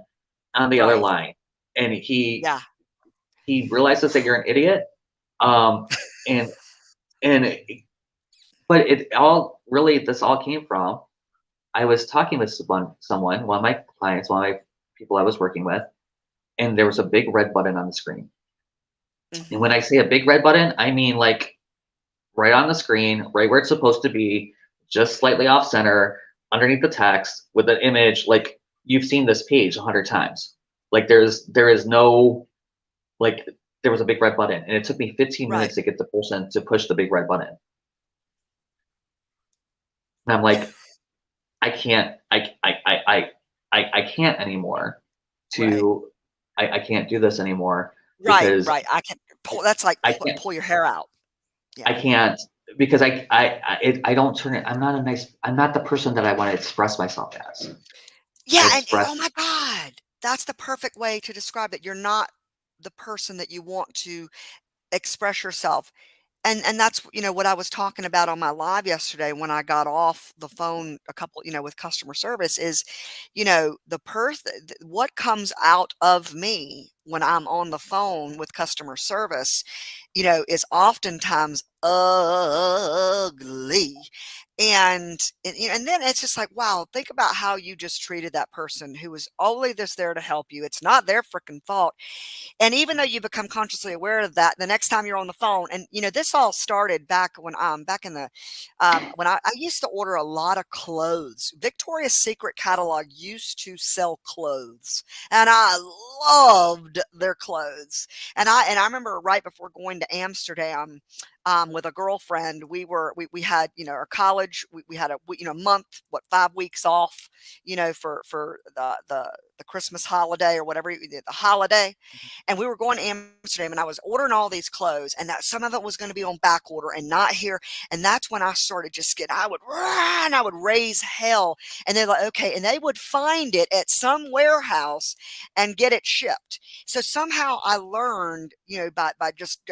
on the other
Right.
line, and he
Yeah.
realizes that you're an idiot, and but it all really, this all came from, I was talking with someone, one of my clients, one of my people I was working with, and there was a big red button on the screen. And when I
Mhm.
say a big red button, I mean like right on the screen, right where it's supposed to be, just slightly off center, underneath the text with an image. Like you've seen this page 100 times. Like there is no like there was a big red button, and it took me 15
Right.
minutes to get the person to push the big red button. And I'm like, I can't, I can't anymore.
Right.
To I can't do this anymore
Right,
because
right. I can pull that's like
I can't
pull your hair out.
I
Yeah.
can't because I don't turn it. I'm not the person that I want to express myself as. I
Yeah, and
express
oh my god, that's the perfect way to describe it. You're not the person that you want to express yourself. And that's, what I was talking about on my live yesterday when I got off the phone a couple, with customer service is, the person what comes out of me when I'm on the phone with customer service, is oftentimes ugly. And then it's just like, wow, think about how you just treated that person who was only just there to help you. It's not their freaking fault. And even though you become consciously aware of that, the next time you're on the phone, and this all started back when back in the when I used to order a lot of clothes. Victoria's Secret catalog used to sell clothes, and I loved their clothes. And I remember right before going to Amsterdam. With a girlfriend, we had our college. We had a month, 5 weeks off, for the Christmas holiday or whatever the holiday, and we were going to Amsterdam, and I was ordering all these clothes, and that some of it was going to be on back order and not here. And that's when I started just getting, I would run, I would raise hell. And they're like, okay. And they would find it at some warehouse and get it shipped. So somehow I learned, by just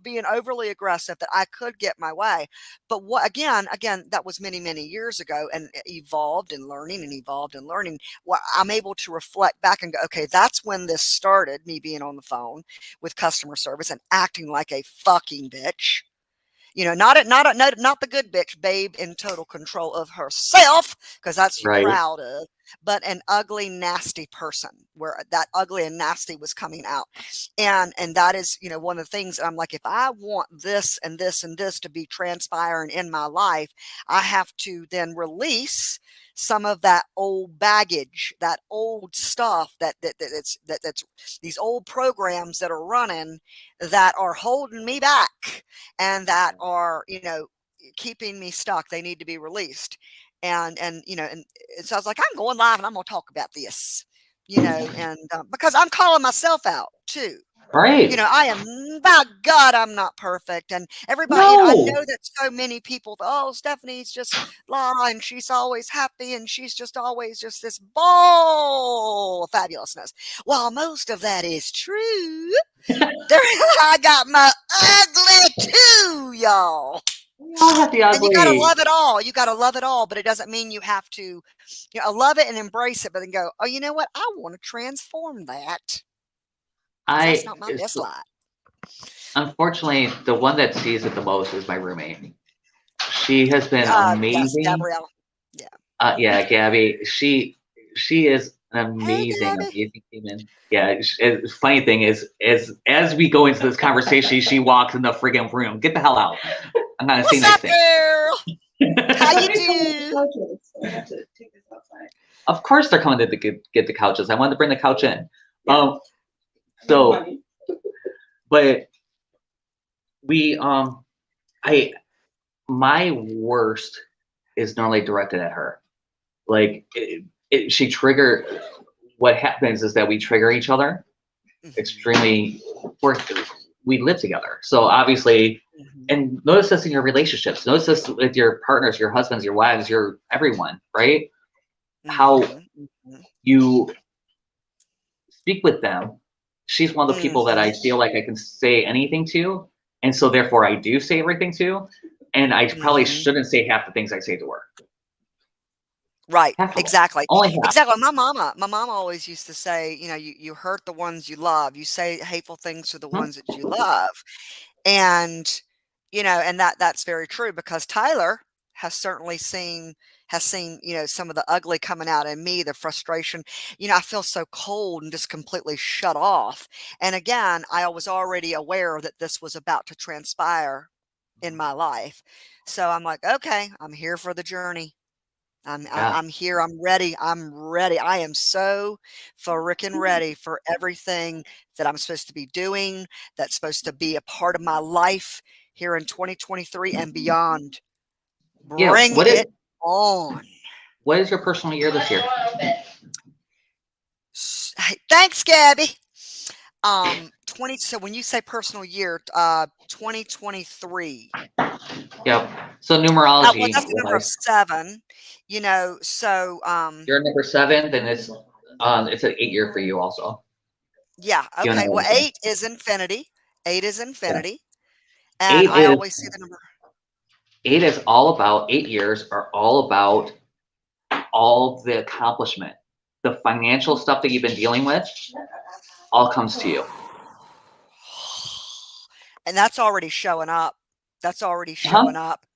being overly aggressive that I could get my way. But what, again, that was many, many years ago, and it evolved and learning and evolved and learning. Well, I'm able to reflect back and go, okay, that's when this started, me being on the phone with customer service and acting like a fucking bitch. Not the good bitch, babe, in total control of herself, because that's she
right.
proud of, but an ugly, nasty person, where that ugly and nasty was coming out. And that is, one of the things I'm like, if I want this and this and this to be transpiring in my life, I have to then release some of that old baggage, that old stuff that's these old programs that are running that are holding me back and that are, keeping me stuck. They need to be released. And so I was like, I'm going live and I'm going to talk about this, and because I'm calling myself out too.
Right.
I am, by God, I'm not perfect. And everybody, I know
No.
that so many people, oh, Stephanie's just lying. She's always happy and she's just always just this ball of fabulousness. While most of that is true, there, I got my ugly too, y'all.
We all have the
And you got to
ugly.
love it all. You got to love it all, but it doesn't mean you have to, love it and embrace it, but then go, oh, you know what? I want to transform that because that's
I
not my best life.
Unfortunately, the one that sees it the most is my roommate. She has been
Yes,
amazing.
Gabrielle. Yeah.
Yeah, Gabby. She is an
Hey,
amazing,
Gabby.
amazing human. Yeah. Funny thing is, as we go into this conversation, she walks in the friggin' room. Get the hell out! I'm not
What's
saying nice
up,
things.
girl? How you
Somebody's coming to the
do?
couches, so I have to take this outside.
Of course, they're coming to get the couches. I wanted to bring the couch in.
Yeah.
So,
Money.
but we I my worst is normally directed at her. Like she trigger. What happens is that we trigger each other
Mhm,
extremely. We live together, so obviously,
mhm,
and notice this in your relationships. Notice this with your partners, your husbands, your wives, your everyone, right? How
mhm, mhm,
you speak with them. She's one of the people that I
mhm,
feel like I can say anything to, and so therefore I do say everything to, and I probably
mhm.
shouldn't say half the things I say to her.
Right,
Half of it,
exactly,
only half.
exactly. My mama always used to say, you hurt the ones you love. You say hateful things to the
Hmm?
ones that you love. And, and that's very true because Tyler has certainly seen some of the ugly coming out in me, the frustration. I feel so cold and just completely shut off. And again, I was already aware that this was about to transpire in my life. So I'm like, okay, I'm here for the journey.
Yeah.
I'm here. I'm ready. I'm ready. I am so freaking ready for everything that I'm supposed to be doing, that's supposed to be a part of my life here in 2023 and beyond.
Yeah.
Bring it on.
What is your personal year this year?
Thanks, Gabby. 20. So when you say personal year, 2023.
Yep. So
Well,
numerology
that's the number of
wise,
7. So
you're number 7, then it's an 8-year for you also.
yeah.
Given
Okay. Well,
everything.
8 is infinity. 8 is
Yeah.
infinity. And
8
I
is
always see the number.
8 is all about 8 years are all about all the accomplishment, the financial stuff that you've been dealing with, all comes to you.
And that's already showing up. That's already
Uh-huh.
showing up.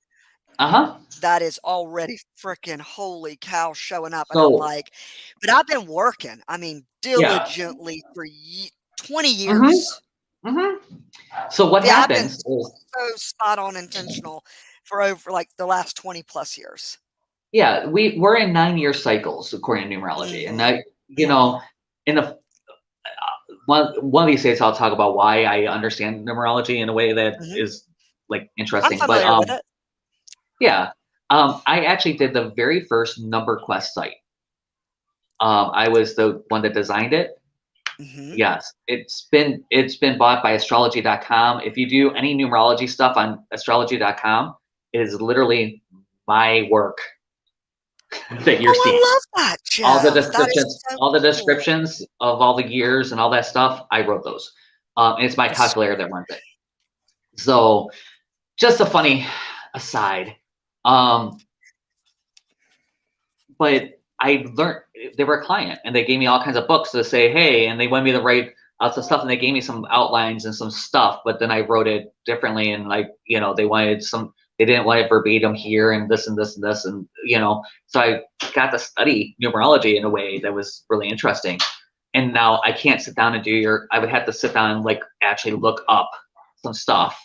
Uh-huh.
That is already freaking holy cow showing up. And I'm
So
like, but I've been working, I mean,
yeah.
diligently for 20
Mm-hmm.
years.
Mm-hmm. So what
Yeah, I've been
happens is,
so spot on intentional for over like the last 20 plus years.
yeah, we're in 9-year cycles according to numerology. And I, in the one of these days I'll talk about why I understand numerology in a way that is like
I'm
interesting. But
familiar with it.
yeah. I actually did the very first number quest site. I was the one that designed it. Yes, it's been bought by astrology.com. If you do any numerology stuff on astrology.com, it is literally my work that you're seeing.
I love that, Jeff.
All the
That is
descriptions,
so
all the
cool.
descriptions of all the years and all that stuff, I wrote those. And it's my
That's-
calculator that runs it. So just a funny aside. But I learned, they were a client and they gave me all kinds of books to say, hey, and they wanted me to write out some stuff and they gave me some outlines and some stuff, but then I wrote it differently. And like, they didn't want it verbatim here and this and this and this. And, so I got to study numerology in a way that was really interesting. And now I can't sit down and I would have to sit down and like actually look up some stuff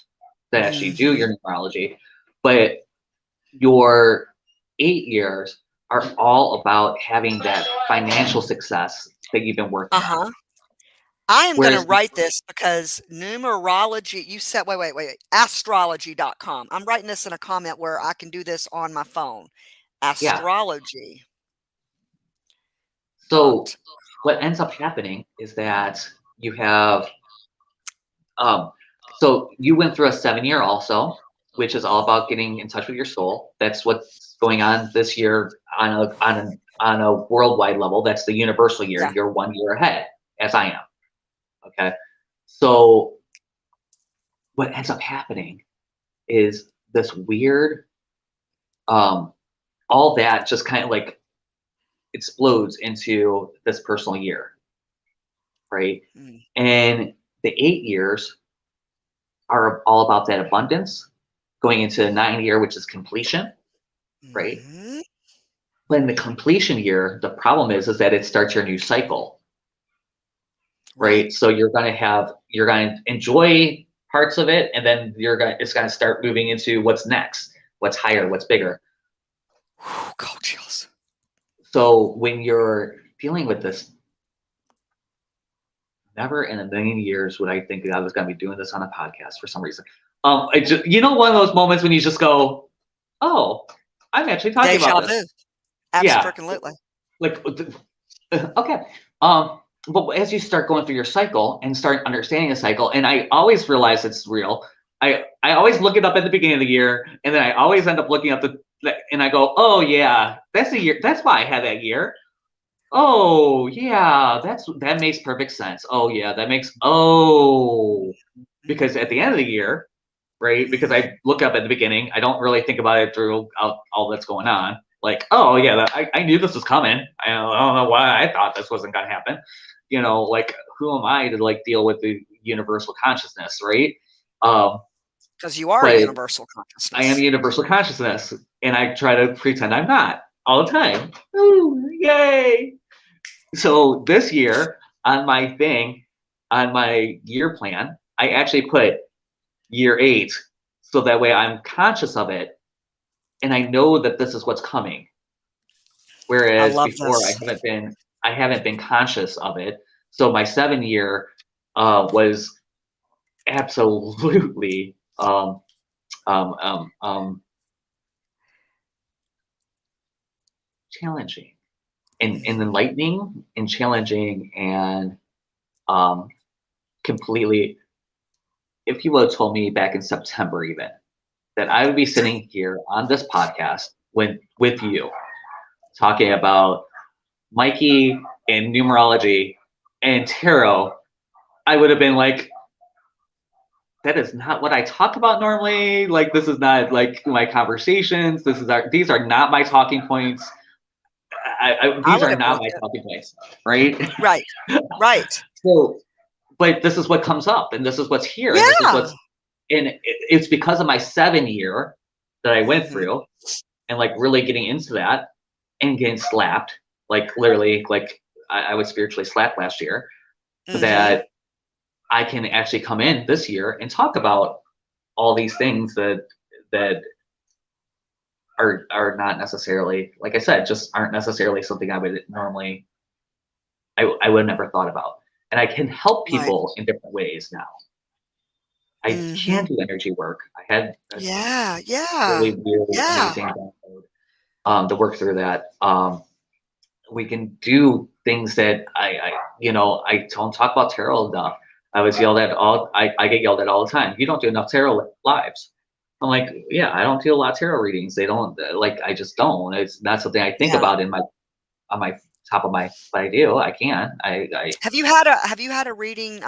that actually do your numerology. But your 8 years are all about having that financial success that you've been working on.
I am going to write this because numerology, you said, wait, astrology.com. I'm writing this in a comment where I can do this on my phone. Astrology.
So what ends up happening is that you have, so you went through a 7-year also, which is all about getting in touch with your soul. That's what's going on this year on a worldwide level. That's the universal year.
Yeah.
You're 1 year ahead, as I am. Okay. So what ends up happening is this weird, all that just kind of like explodes into this personal year, right? And the 8 years are all about that abundance, going into the 9 year, which is completion, right? But in the completion year, the problem is that it starts your new cycle, right? So you're going to enjoy parts of it, and then it's going to start moving into what's next, what's higher, what's bigger.
Cold chills.
So when you're dealing with this, never in a million years would I think that I was going to be doing this on a podcast for some reason. One of those moments when you just go, "Oh, I'm actually talking about this."
Absolutely.
Like, okay. But as you start going through your cycle and start understanding the cycle, and I always realize it's real. I always look it up at the beginning of the year, and then I always end up looking up and I go, "Oh yeah, that's the year. That's why I had that year." Oh yeah, that makes perfect sense. Oh yeah, because at the end of the year, right? Because I look up at the beginning, I don't really think about it through all that's going on. Like, oh yeah, I knew this was coming. I don't know why I thought this wasn't gonna happen. Like who am I to like deal with the universal consciousness, right?
Because you are a universal consciousness.
I am universal consciousness. and I try to pretend I'm not all the time. Ooh, yay! So this year on my thing, on my year plan, I actually put year 8, so that way I'm conscious of it, and I know that this is what's coming.
I
Whereas
love
before
this.
I haven't been conscious of it. So my 7 year was absolutely um, um, um, challenging and enlightening and challenging and um, completely. If you would have told me back in September even that I would be sitting here on this podcast with you talking about Mikey and numerology and tarot, I would have been like, that is not what I talk about normally. Like, this is not like my conversations. These are not my talking points.
I
These
would
are
have
not
loved
my
it.
talking points, right?
Right. Right.
So, but this is what comes up, and this is what's here, and this is
Yeah.
what's, and it's because of my 7 year that I went
Mhm.
through, and like really getting into that, and getting slapped, like literally, like I was spiritually slapped last year,
Mhm.
that I can actually come in this year and talk about all these things that are not necessarily, like I said, just aren't necessarily something I would normally, I would have never thought about. And I can help
Right.
people in different ways now. I can
Mhm.
do energy work. I had a
Yeah. Yeah.
really weird,
Yeah.
amazing download to work through that. We can do things that I don't talk about tarot enough. I was yelled at I get yelled at all the time. You don't do enough tarot lives. I'm like, yeah, I don't do a lot of tarot readings. They don't like, I just don't. It's not something I think
Yeah.
about on my top of my, but I do. I can.
Have you had a reading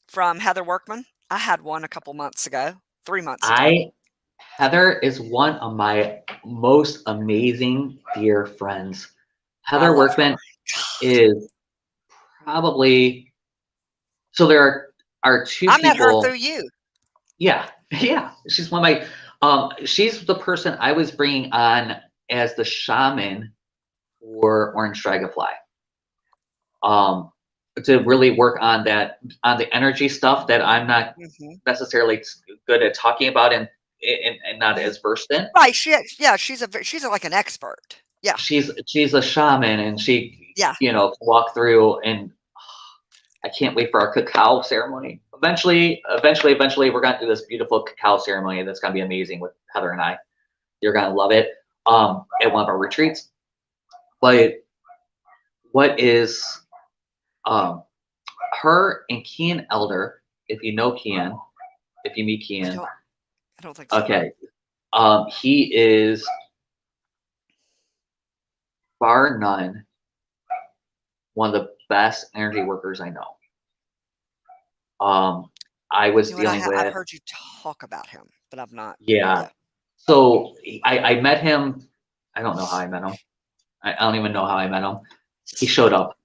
from Heather Workman? I had one a couple months ago, 3 months ago.
Heather is one of my most amazing dear friends.
I
Heather
love her.
Workman is probably, so there are two
I met her
people.
through you.
Yeah, yeah. She's one of my. She's the person I was bringing on as the shaman for Orange Dragonfly. Um, to really work on the energy stuff that I'm not
Mhm.
necessarily good at talking about and not as versed in.
Right. She's like an expert. Yeah.
She's a shaman, and she
Yeah.
walk through, and I can't wait for our cacao ceremony. Eventually, we're gonna do this beautiful cacao ceremony that's gonna be amazing with Heather and I. You're gonna love it. At one of our retreats. But what is um her and Kian Elder? If you know Kian, if you meet
I
Kian,
don't I don't think so.
okay. He is bar none one of the best energy workers I know. I was
You know what?
dealing
I've
with,
heard you talk about him, but I've not.
yeah.
Yeah.
So I met him. I don't know how I met him. I don't even know how I met him. He showed up.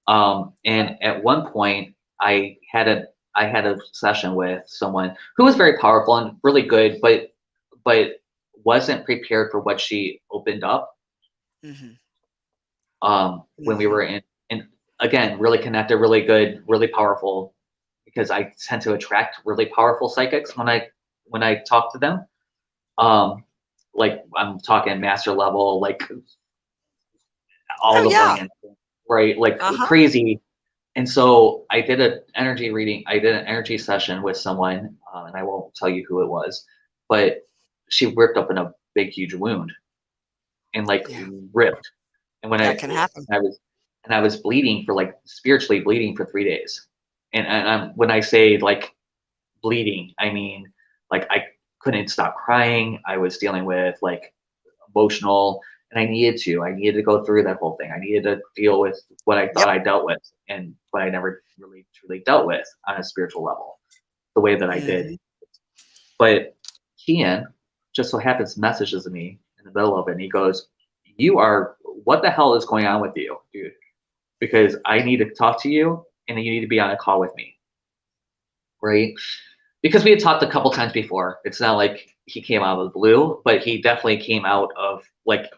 And at one point, I had a session with someone who was very powerful and really good, but wasn't prepared for what she opened up.
Mhm.
When we
Mhm.
were in again, really connected, really good, really powerful, because I tend to attract really powerful psychics when I talk to them. Um, like I'm talking master level, like all
Oh
the
yeah.
brands, right? Like
Uh-huh.
crazy. And so I did an energy reading. I did an energy session with someone, and I won't tell you who it was, but she ripped up in a big, huge wound and like
Yeah.
ripped. And
That can happen.
I was bleeding for like spiritually bleeding for 3 days. And when I say like bleeding, I mean like I couldn't stop crying. I was dealing with like emotional, and I needed to go through that whole thing. I needed to deal with what I thought
Yep.
I dealt with, and what I never really truly dealt with on a spiritual level the way that I did.
Mhm.
But Kian just so happens messages me in the middle of it, and he goes, you are, what the hell is going on with you, dude? Because I need to talk to you, and you need to be on a call with me, right? because we had talked a couple times before. It's not like he came out of the blue, but he definitely came out of like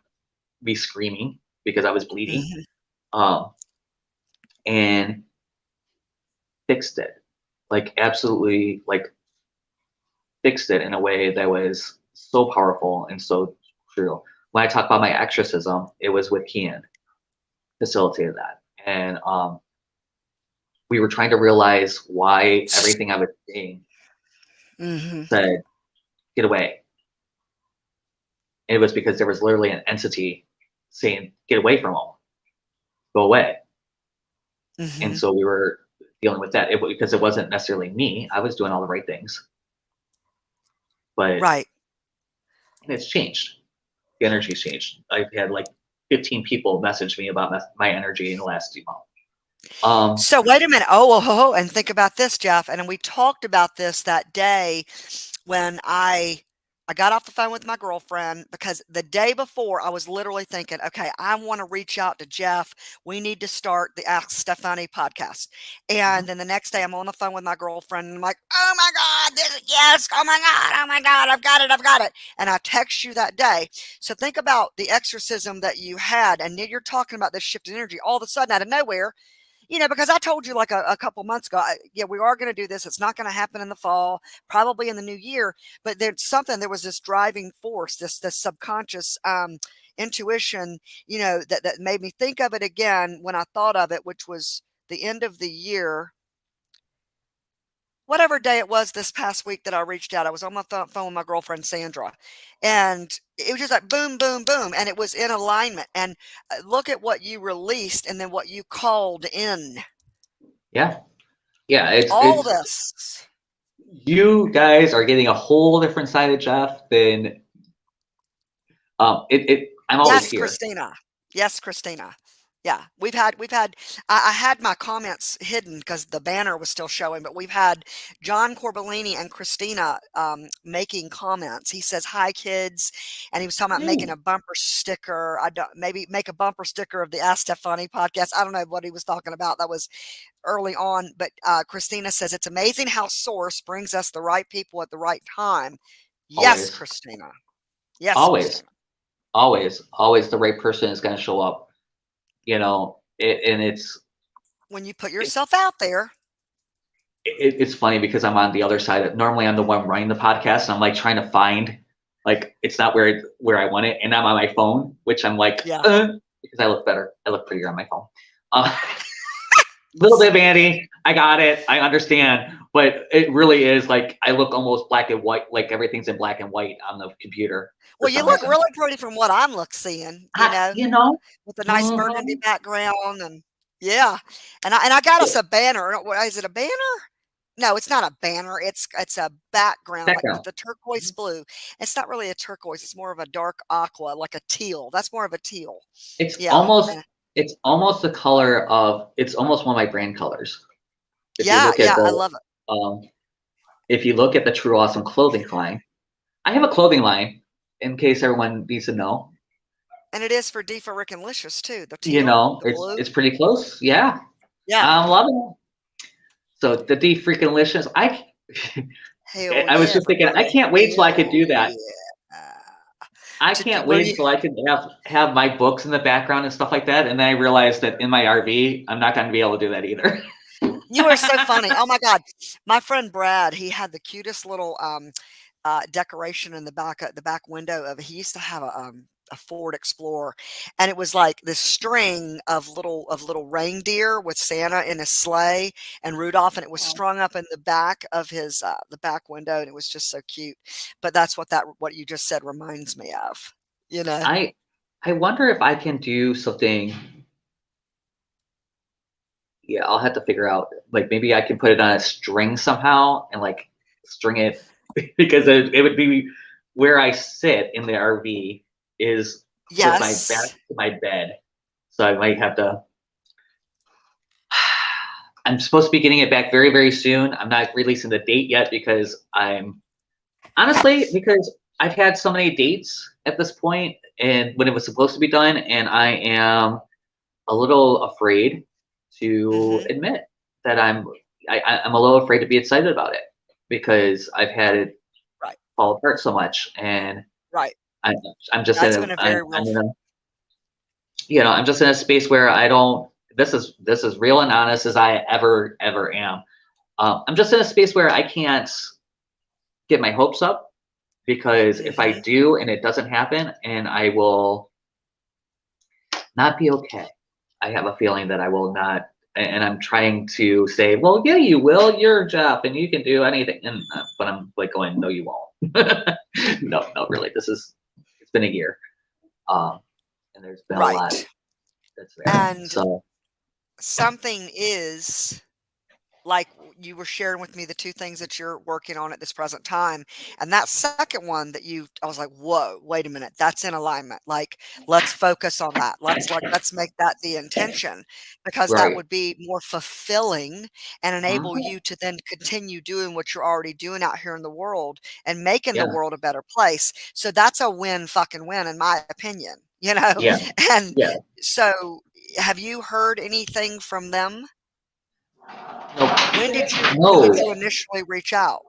me screaming because I was bleeding, and fixed it, like absolutely like fixed it in a way that was so powerful and so true. When I talk about my exorcism, it was with Kian, facilitated that, and we were trying to realize why everything I was saying said, "Get away." And it was because there was literally an entity saying, "Get away from him, go away." And so we were dealing with that because it wasn't necessarily me. I was doing all the right things, but
Right.
and it's changed. The energy's changed. I've had like 15 people message me about my energy in the last 2 months.
So wait a minute. Oh, and think about this, Jeff. And we talked about this that day when I got off the phone with my girlfriend, because the day before I was literally thinking, okay, I want to reach out to Jeff. We need to start the Ask SteFunny podcast. And then the next day I'm on the phone with my girlfriend and I'm like, oh my God, yes, oh my God, I've got it. And I text you that day. So think about the exorcism that you had, and you're talking about this shift in energy all of a sudden out of nowhere. Because I told you like a couple months ago, yeah, we are going to do this. It's not going to happen in the fall, probably in the new year. But there was this driving force, this subconscious intuition, that made me think of it again when I thought of it, which was the end of the year. Whatever day it was this past week that I reached out, I was on my phone with my girlfriend, Sandra, and it was just like boom, boom, boom. And it was in alignment. And look at what you released and then what you called in.
Yeah. It's
all this.
You guys are getting a whole different side of Jeff than I'm always
Yes,
here.
Christina. Yes, Christina. Yeah, I had my comments hidden because the banner was still showing, but we've had John Corbellini and Christina making comments. He says, "Hi, kids," and he was talking about making a bumper sticker. Maybe make a bumper sticker of the Ask SteFunny podcast. I don't know what he was talking about. That was early on, but Christina says, "It's amazing how Source brings us the right people at the right time." Yes,
Always.
Christina. Yes,
always.
Christina.
Always the right person is going to show up. And it's
when you put yourself out there.
It's funny because I'm on the other side. Normally I'm the one running the podcast, and I'm like trying to find, like, it's not where I want it, and I'm on my phone, which I'm like, because I look better. I look prettier on my phone. Little bit, Andy. I got it. I understand, but it really is like I look almost black and white, like everything's in black and white on the computer.
Well, you look really pretty from what I'm seeing. With a nice burgundy background, and and I got us a banner. Is it a banner? No, it's not a banner. It's a background. Like the turquoise blue. It's not really a turquoise. It's more of a dark aqua, like a teal. That's more of a teal.
It's almost the color of. It's almost one of my brand colors.
I love it.
If you look at the True Awesome clothing line, I have a clothing line in case everyone needs to know.
And it is for D for Rick and Licious too. The teal,
it's pretty close. Yeah.
Yeah.
I'm loving it. So the D freaking Licious, I was just thinking, I can't wait till I could do that. I can't wait till I can have my books in the background and stuff like that. And then I realized that in my RV, I'm not going to be able to do that either.
You are so funny. Oh my God. My friend Brad, he had the cutest little decoration in the back window he used to have a Ford Explorer, and it was like this string of little reindeer with Santa in a sleigh and Rudolph, and it was strung up in the back of his the back window, and it was just so cute. But that's what you just said reminds me of.
I wonder if I can do something. Yeah, I'll have to figure out, like, maybe I can put it on a string somehow and like string it, because it would be where I sit in the RV is with my back to my bed. So I might have to. I'm supposed to be getting it back very, very soon. I'm not releasing the date yet because because I've had so many dates at this point and when it was supposed to be done, and I am a little afraid to admit that I'm a little afraid to be excited about it. because I've had it
Right.
fall apart so much, and
Right.
I, I'm just
That's
in
been a
a,
very
I'm
real.
in a, I'm just in a space where I don't. This is real and honest as I ever am. I'm just in a space where I can't get my hopes up, because if I do and it doesn't happen, and I will not be okay. I have a feeling that I will not, and I'm trying to say, well, yeah, you will. You're Jeff, and you can do anything. And but I'm like going, no, you won't. No, really. It's been a year, and there's been a lot
Right.
that's there.
And
So
something is like you were sharing with me the two things that you're working on at this present time. And that second one that I was like, whoa, wait a minute, that's in alignment. Like, let's focus on that. Let's make that the intention, because that
right.
would be more fulfilling and enable
Mhm.
you to then continue doing what you're already doing out here in the world and making the
Yeah.
world a better place. So that's a fucking win, in my opinion, you know?
Yeah.
And
Yeah.
so have you heard anything from them?
Nope.
When did
No.
you initially reach out?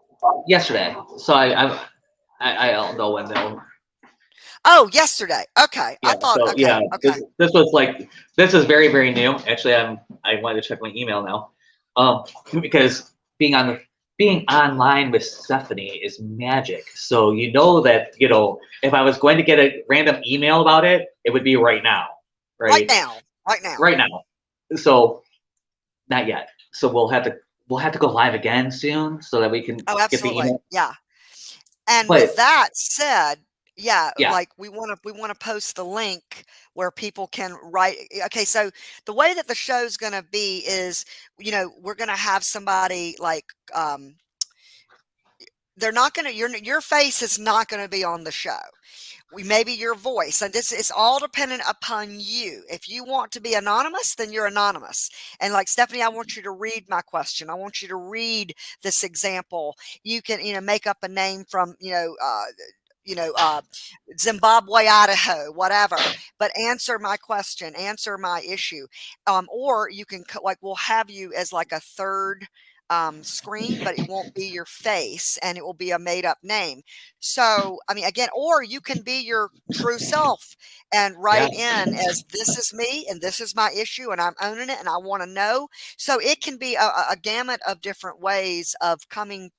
Yesterday. So I don't know when they'll.
Oh, yesterday. Okay.
Yeah.
I thought,
So
okay,
yeah,
okay.
this was like, this is very new. Actually, I wanted to check my email now, because being online with Stephanie is magic. So that if I was going to get a random email about it, it would be right now,
Right
right?
now. Right now.
Right now. So not yet. So we'll have to go live again soon so that we can
Oh,
get the
absolutely.
email.
Yeah. And
But
with that said, yeah,
yeah,
like we want to post the link where people can write. Okay, so the way that the show's going to be is, we're going to have somebody like they're not going to your face is not going to be on the show. Maybe your voice, and this is all dependent upon you. If you want to be anonymous, then you're anonymous. And like, Stephanie, I want you to read my question. I want you to read this example. You can make up a name from Zimbabwe, Idaho, whatever, but answer my question, answer my issue. Or you can, like, we'll have you as like a third screen, but it won't be your face and it will be a made up name. So, I mean, again, or you can be your true self and
yeah,
write in as, this is me and this is my issue and I'm owning it and I want to know. So it can be a gamut of different ways of coming,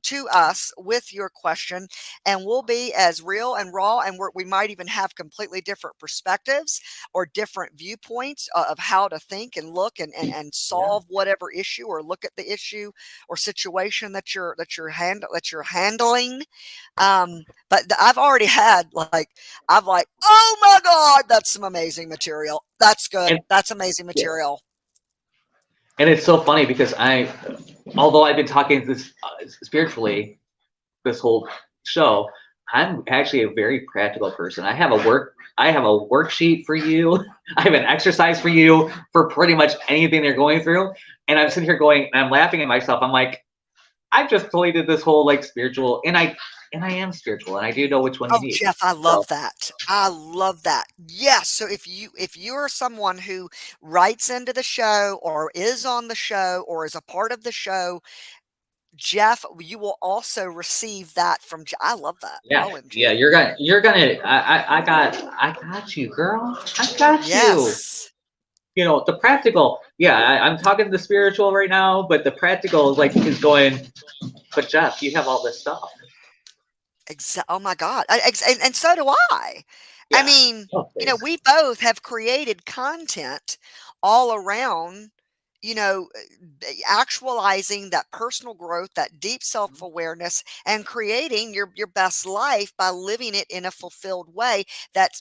to us with your question, and we'll be as real and raw, and we might even have completely different perspectives or different viewpoints of how to think and look and solve whatever issue, or look at the issue or situation that you're handling. But I've already had oh my God, that's some amazing material. That's good.
and
That's amazing
yeah,
material.
and it's so funny because although I've been talking this spiritually this whole show, I'm actually a very practical person. I have a worksheet for you. I have an exercise for you for pretty much anything they're going through. And I'm sitting here going, and I'm laughing at myself. I'm like, I just totally did this whole like spiritual, and I am spiritual, and I do know which one you
Oh,
need.
Jeff, I
So
love that. I love that. Yes. So if you're someone who writes into the show or is on the show or is a part of the show, Jeff, you will also receive that from I love that.
yeah,
OMG.
I got you, girl. I got you.
Yes.
The practical, yeah, I'm talking the spiritual right now, but the practical is going, but Jeff, you have all this stuff.
Oh my God. And so do I. I
Yeah.
mean,
Oh, please.
we both have created content all around, actualizing that personal growth, that deep self-awareness, and creating your best life by living it in a fulfilled way that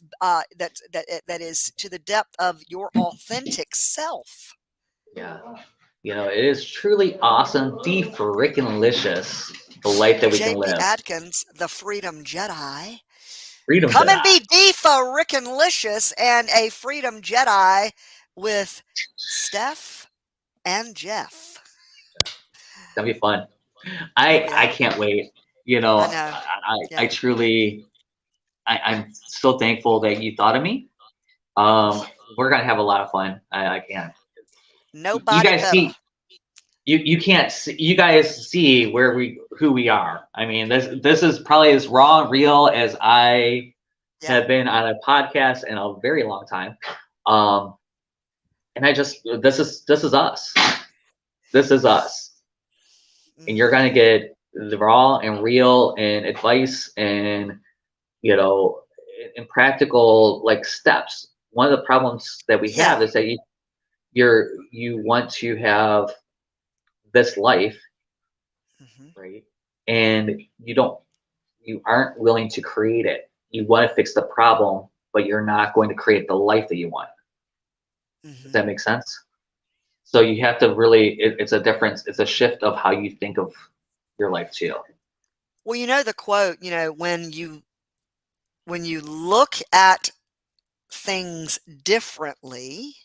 is to the depth of your authentic self.
Yeah. It is truly awesome, de-frickin'-licious, the life that we can
JP
live.
Adkins, the Freedom Jedi.
Freedom
Come and
Jedi.
be de-frickin'-licious and a Freedom Jedi with Steph and Jeff.
That'd be fun. I can't wait.
I know.
I truly, I'm so thankful that you thought of me. We're gonna have a lot of fun. I can't.
Nobody
You guys
better.
see, you can't see, you guys see who we are. I mean, this is probably as raw and real as I
Yeah.
have been on a podcast in a very long time. And I just this is us. This is us. And you're gonna get the raw and real and advice and and practical like steps. One of the problems that we
Yeah.
have is that you want to have this life,
Mhm.
right? And you aren't willing to create it. You want to fix the problem, but you're not going to create the life that you want. Does
Mhm.
that make sense? So you have to really, it's a difference, it's a shift of how you think of your life too.
Well, the quote, when you look at things differently,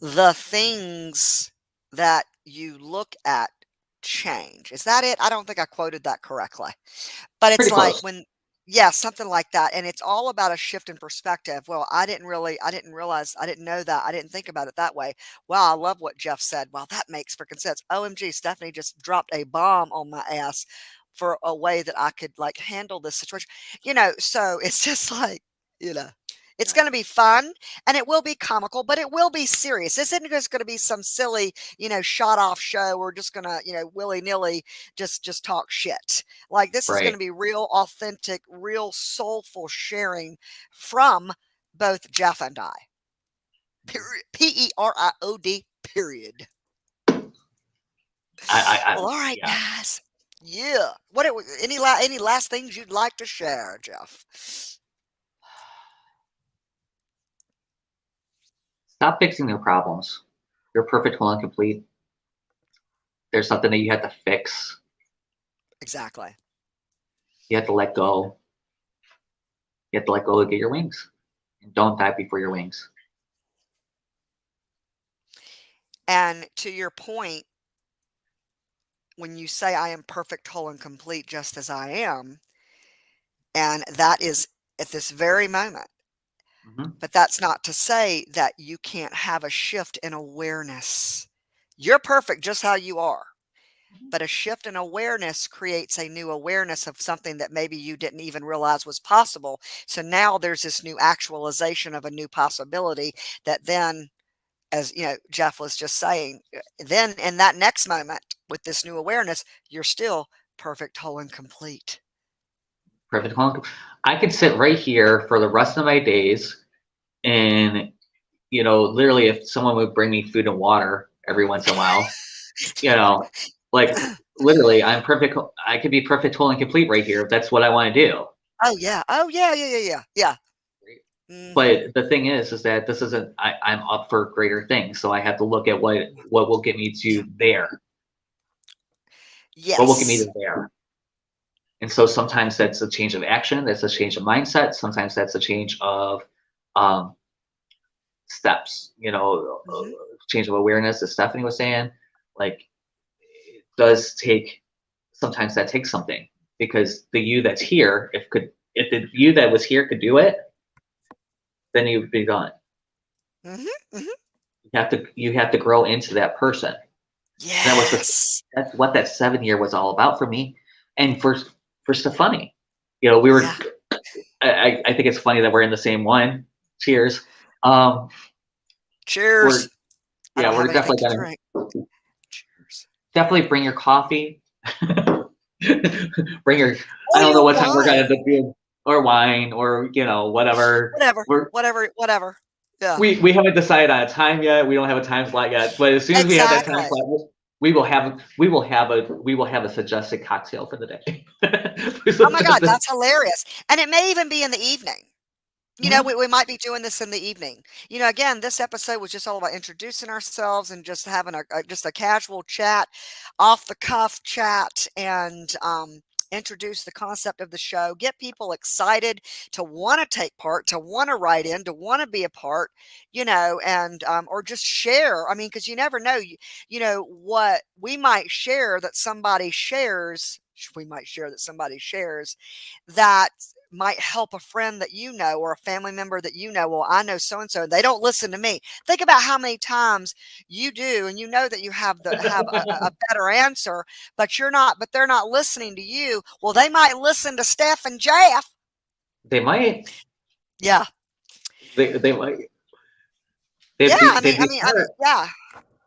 the things that you look at change. Is that it? I don't think I quoted that correctly. But it's
Pretty
like
close.
yeah, something like that. And it's all about a shift in perspective. Well, I didn't realize, I didn't know that. I didn't think about it that way. Wow, I love what Jeff said. Wow, that makes freaking sense. OMG, Stephanie just dropped a bomb on my ass for a way that I could like handle this situation. So it's just like, you know, it's
Yeah.
going to be fun and it will be comical, but it will be serious. This isn't just going to be some silly, shot off show. We're just going to, willy nilly just talk shit. Like this is going
Right.
to be real authentic, real soulful sharing from both Jeff and I. Period. Period. Period. Well, all right,
Yeah.
guys. Yeah. Any last things you'd like to share, Jeff?
Stop fixing your problems. You're perfect, whole, and complete. There's something that you have to fix.
Exactly.
You have to let go. You have to let go to get your wings. And don't die before your wings.
And to your point, when you say I am perfect, whole, and complete just as I am, and that is at this very moment.
Hmm.
But that's not to say that you can't have a shift in awareness. You're perfect just how you are. But a shift in awareness creates a new awareness of something that maybe you didn't even realize was possible. So now there's this new actualization of a new possibility that then, as Jeff was just saying, then in that next moment with this new awareness, you're still perfect, whole, and complete.
Perfect, whole, and complete. I could sit right here for the rest of my days and literally if someone would bring me food and water every once in a while, like literally I'm perfect. I could be perfect, whole, and complete right here if that's what I want to do.
Oh yeah. Oh yeah. Yeah. Hmm.
But the thing is that this isn't, I'm up for greater things. So I have to look at what will get me
Yeah.
to there. What will get me
Yes.
to there? And so sometimes that's a change of action, that's a change of mindset, sometimes that's a change of um, steps,
Hmm.
change of awareness, as Stephanie was saying. Like it does take, sometimes that takes something, because the you that's here, if the you that was here could do it, then you'd be done.
Hmm. Hmm.
You have to grow into that person. That was
Yes.
that's what that 7 year was all about for me, and for SteFunny. We were.
Yeah.
I think it's funny that we're in the same one. Cheers. Um, we're
Cheers. I
yeah,
don't
we're
have anything
definitely
to
gonna
drink. Cheers.
definitely bring your coffee. Bring your. I
Or
don't know
your
what time we're gonna
wine.
do, or wine, or whatever.
Whatever.
We're
Whatever. Yeah.
we haven't decided on a time yet. We don't have a time slot yet. But as soon as we have that time
Exactly.
slot, we will have a suggested cocktail for the day.
Oh my God, that's hilarious. And it may even be in the evening.
Mhm.
We might be doing this in the evening. Again, this episode was just all about introducing ourselves and just having just a casual chat, off the cuff chat, and introduce the concept of the show, get people excited to want to take part, to want to write in, to want to be a part, and or just share. I mean, because you never know, what we might share that somebody shares. We might share that somebody shares that might help a friend that you know or a family member that you know. Well, I know so and so. They don't listen to me. Think about how many times you do, and you know that you have a better answer, but they're not listening to you. Well, they might listen to Steph and Jeff.
They might.
Yeah.
They might.
Yeah.
They'd be smart.
Yeah.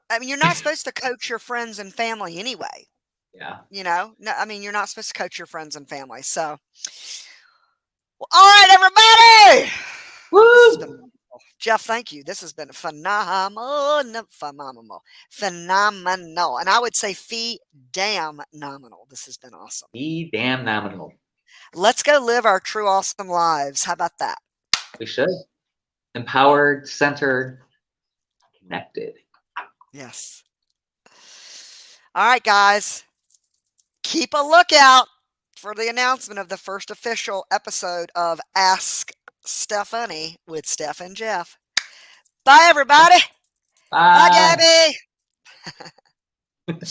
I mean, you're not supposed to coach your friends and family anyway.
Yeah.
You know, no, I mean, you're not supposed to coach your friends and family. So, well, all right, everybody. This has been wonderful. Jeff, thank you. This has been phenomenal. And I would say damn nominal. This has been awesome.
Be damn nominal.
Let's go live our true awesome lives. How about that?
We should. Empowered, centered, connected.
Yes. All right, guys. Keep a lookout for the announcement of the first official episode of Ask SteFunny with Steph and Jeff. Bye, everybody.
Bye.
Bye, Gabby.